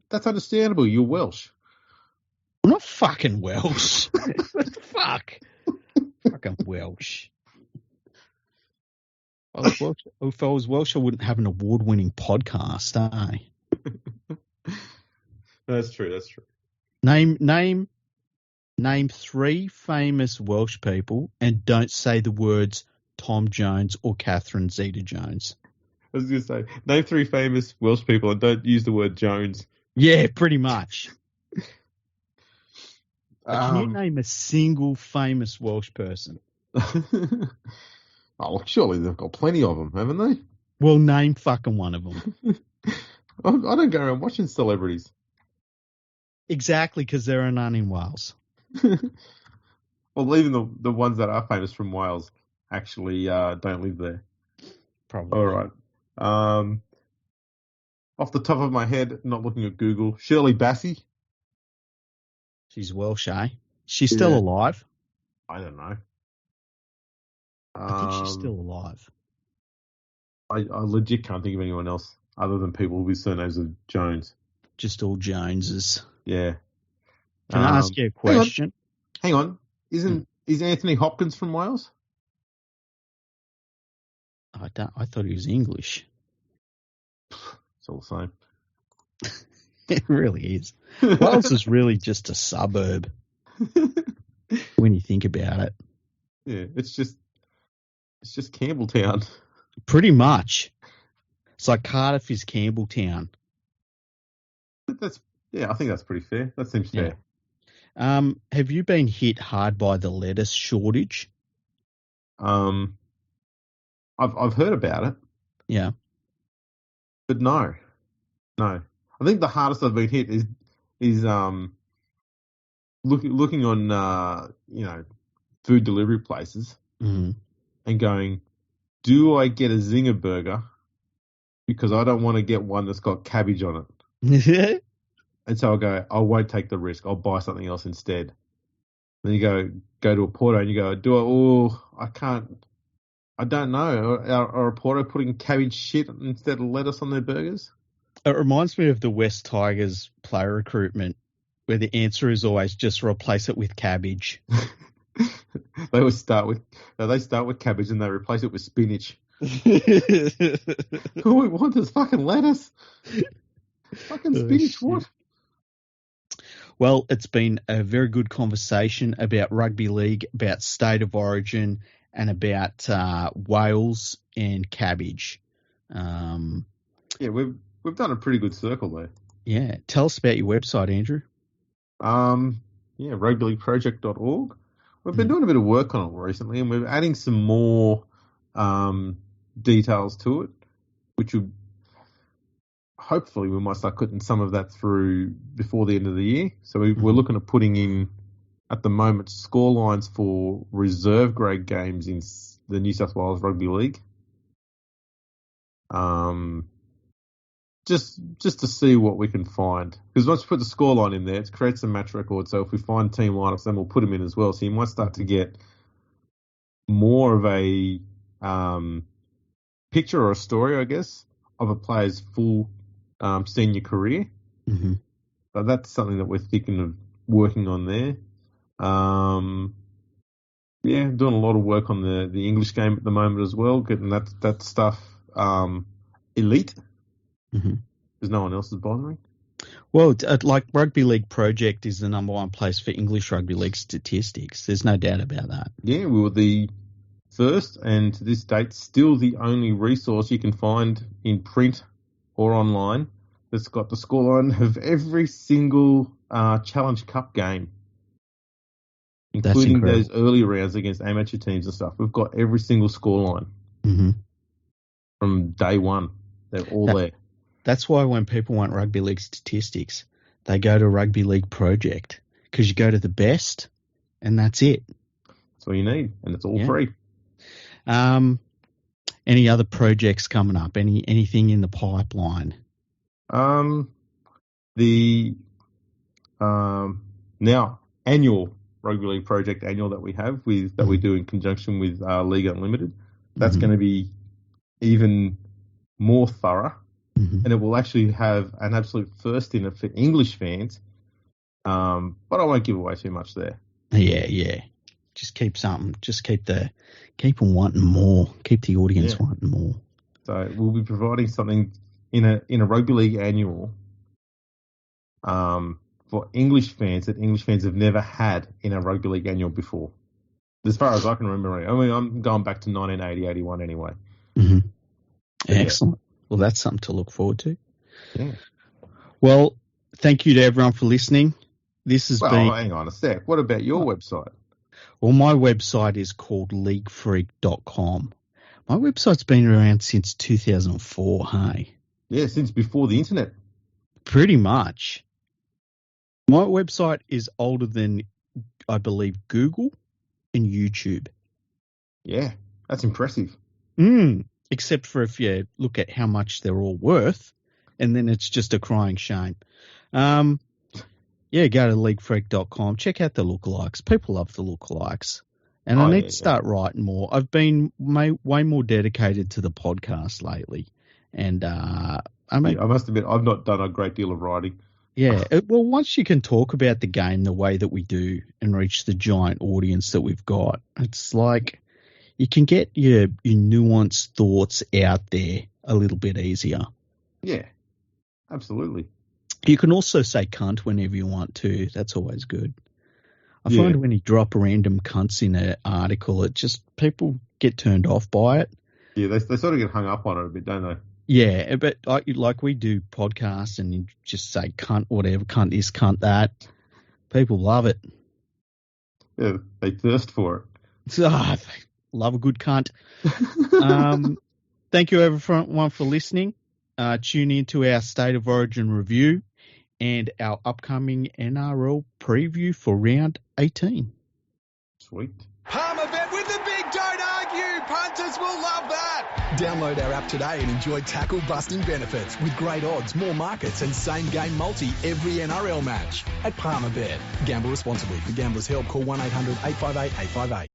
that's understandable. You're Welsh. I'm not fucking Welsh. What the fuck? Fucking Welsh. If I was Welsh, I wouldn't have an award-winning podcast, That's true. That's true. Name 3 famous Welsh people and don't say the words Tom Jones or Catherine Zeta-Jones. I was going to say, name 3 famous Welsh people and don't use the word Jones. Yeah, pretty much. Can you name a single famous Welsh person? Oh, surely they've got plenty of them, haven't they? Well, name fucking one of them. I don't go around watching celebrities. Exactly, because there are none in Wales. Well, even the ones that are famous from Wales actually don't live there. Probably. All right. Off the top of my head, not looking at Google, Shirley Bassey. She's Welsh, eh? She's still alive? I don't know. I think she's still alive. I legit can't think of anyone else other than people with surnames of Jones. Just all Joneses. Yeah. Can I ask you a question? Hang on. Isn't Is Anthony Hopkins from Wales? I thought he was English. It's all the same. It really is. Wales is really just a suburb when you think about it. Yeah, it's just Campbelltown. Pretty much. It's like Cardiff is Campbelltown. I think that's pretty fair. That seems fair. Have you been hit hard by the lettuce shortage? I've heard about it. Yeah. But no. I think the hardest I've been hit is looking on food delivery places and going, do I get a Zinger burger because I don't want to get one that's got cabbage on it? And so I'll go, I won't take the risk. I'll buy something else instead. Then you go to a Porto and you go, I can't. I don't know. Are a Porto putting cabbage shit instead of lettuce on their burgers? It reminds me of the West Tigers player recruitment, where the answer is always just replace it with cabbage. They always start with cabbage and they replace it with spinach. All we want is fucking lettuce. Fucking spinach, what? Well, it's been a very good conversation about rugby league, about state of origin, and about Wales and cabbage. Yeah, we've done a pretty good circle there. Yeah. Tell us about your website, Andrew. rugbyleagueproject.org. We've been doing a bit of work on it recently, and we're adding some more details to it, which would hopefully we might start putting some of that through before the end of the year. So we're looking at putting in, at the moment, score lines for reserve grade games in the New South Wales Rugby League. Just to see what we can find. Because once you put the scoreline in there, it creates a match record. So if we find team lineups, then we'll put them in as well. So you might start to get more of a picture or a story, I guess, of a player's full senior career. Mm-hmm. So that's something that we're thinking of working on there. Doing a lot of work on the English game at the moment as well, getting that stuff elite. Mm-hmm. Because no one else is bothering. Well, like Rugby League Project is the number one place for English rugby league statistics. There's no doubt about that. Yeah, we were the first, and to this date, still the only resource you can find in print or online that's got the scoreline of every single Challenge Cup game, including those early rounds against amateur teams and stuff. We've got every single scoreline from day one. They're all there. That's why when people want rugby league statistics, they go to Rugby League Project, because you go to the best and that's it. That's all you need, and it's all free. Any other projects coming up? Anything in the pipeline? The now annual Rugby League Project annual that we have that we do in conjunction with League Unlimited, that's going to be even more thorough. And it will actually have an absolute first in it for English fans. But I won't give away too much there. Yeah. Just keep something. Just keep them wanting more. Keep the audience wanting more. So we'll be providing something in a rugby league annual for English fans that English fans have never had in a rugby league annual before. As far as I can remember. I mean, I'm going back to 1980, 81 anyway. Mm-hmm. Excellent. Well, that's something to look forward to. Yeah. Well, thank you to everyone for listening. This has been... hang on a sec. What about your website? Well, my website is called leaguefreak.com. My website's been around since 2004, hey? Yeah, since before the internet. Pretty much. My website is older than, I believe, Google and YouTube. Yeah, that's impressive. Except for if you look at how much they're all worth, and then it's just a crying shame. Go to leaguefreak.com. Check out the lookalikes. People love the lookalikes. And I need to start writing more. I've been way more dedicated to the podcast lately. And I must admit, I've not done a great deal of writing. Yeah. Well, once you can talk about the game the way that we do and reach the giant audience that we've got, it's like you can get your nuanced thoughts out there a little bit easier. Yeah, absolutely. You can also say cunt whenever you want to. That's always good. I Yeah. find when you drop random cunts in an article, it just people get turned off by it. Yeah, they sort of get hung up on it a bit, don't they? Yeah, but like we do podcasts and you just say cunt whatever, cunt this, cunt that. People love it. Yeah, they thirst for it. So, they love a good cunt. Thank you everyone for listening. Tune in to our State of Origin review and our upcoming NRL preview for round 18. Sweet. Palmerbet with the big don't argue. Punters will love that. Download our app today and enjoy tackle busting benefits with great odds, more markets and same game multi every NRL match at Palmerbet. Gamble responsibly. For Gamblers' Help, call 1-800-858-858.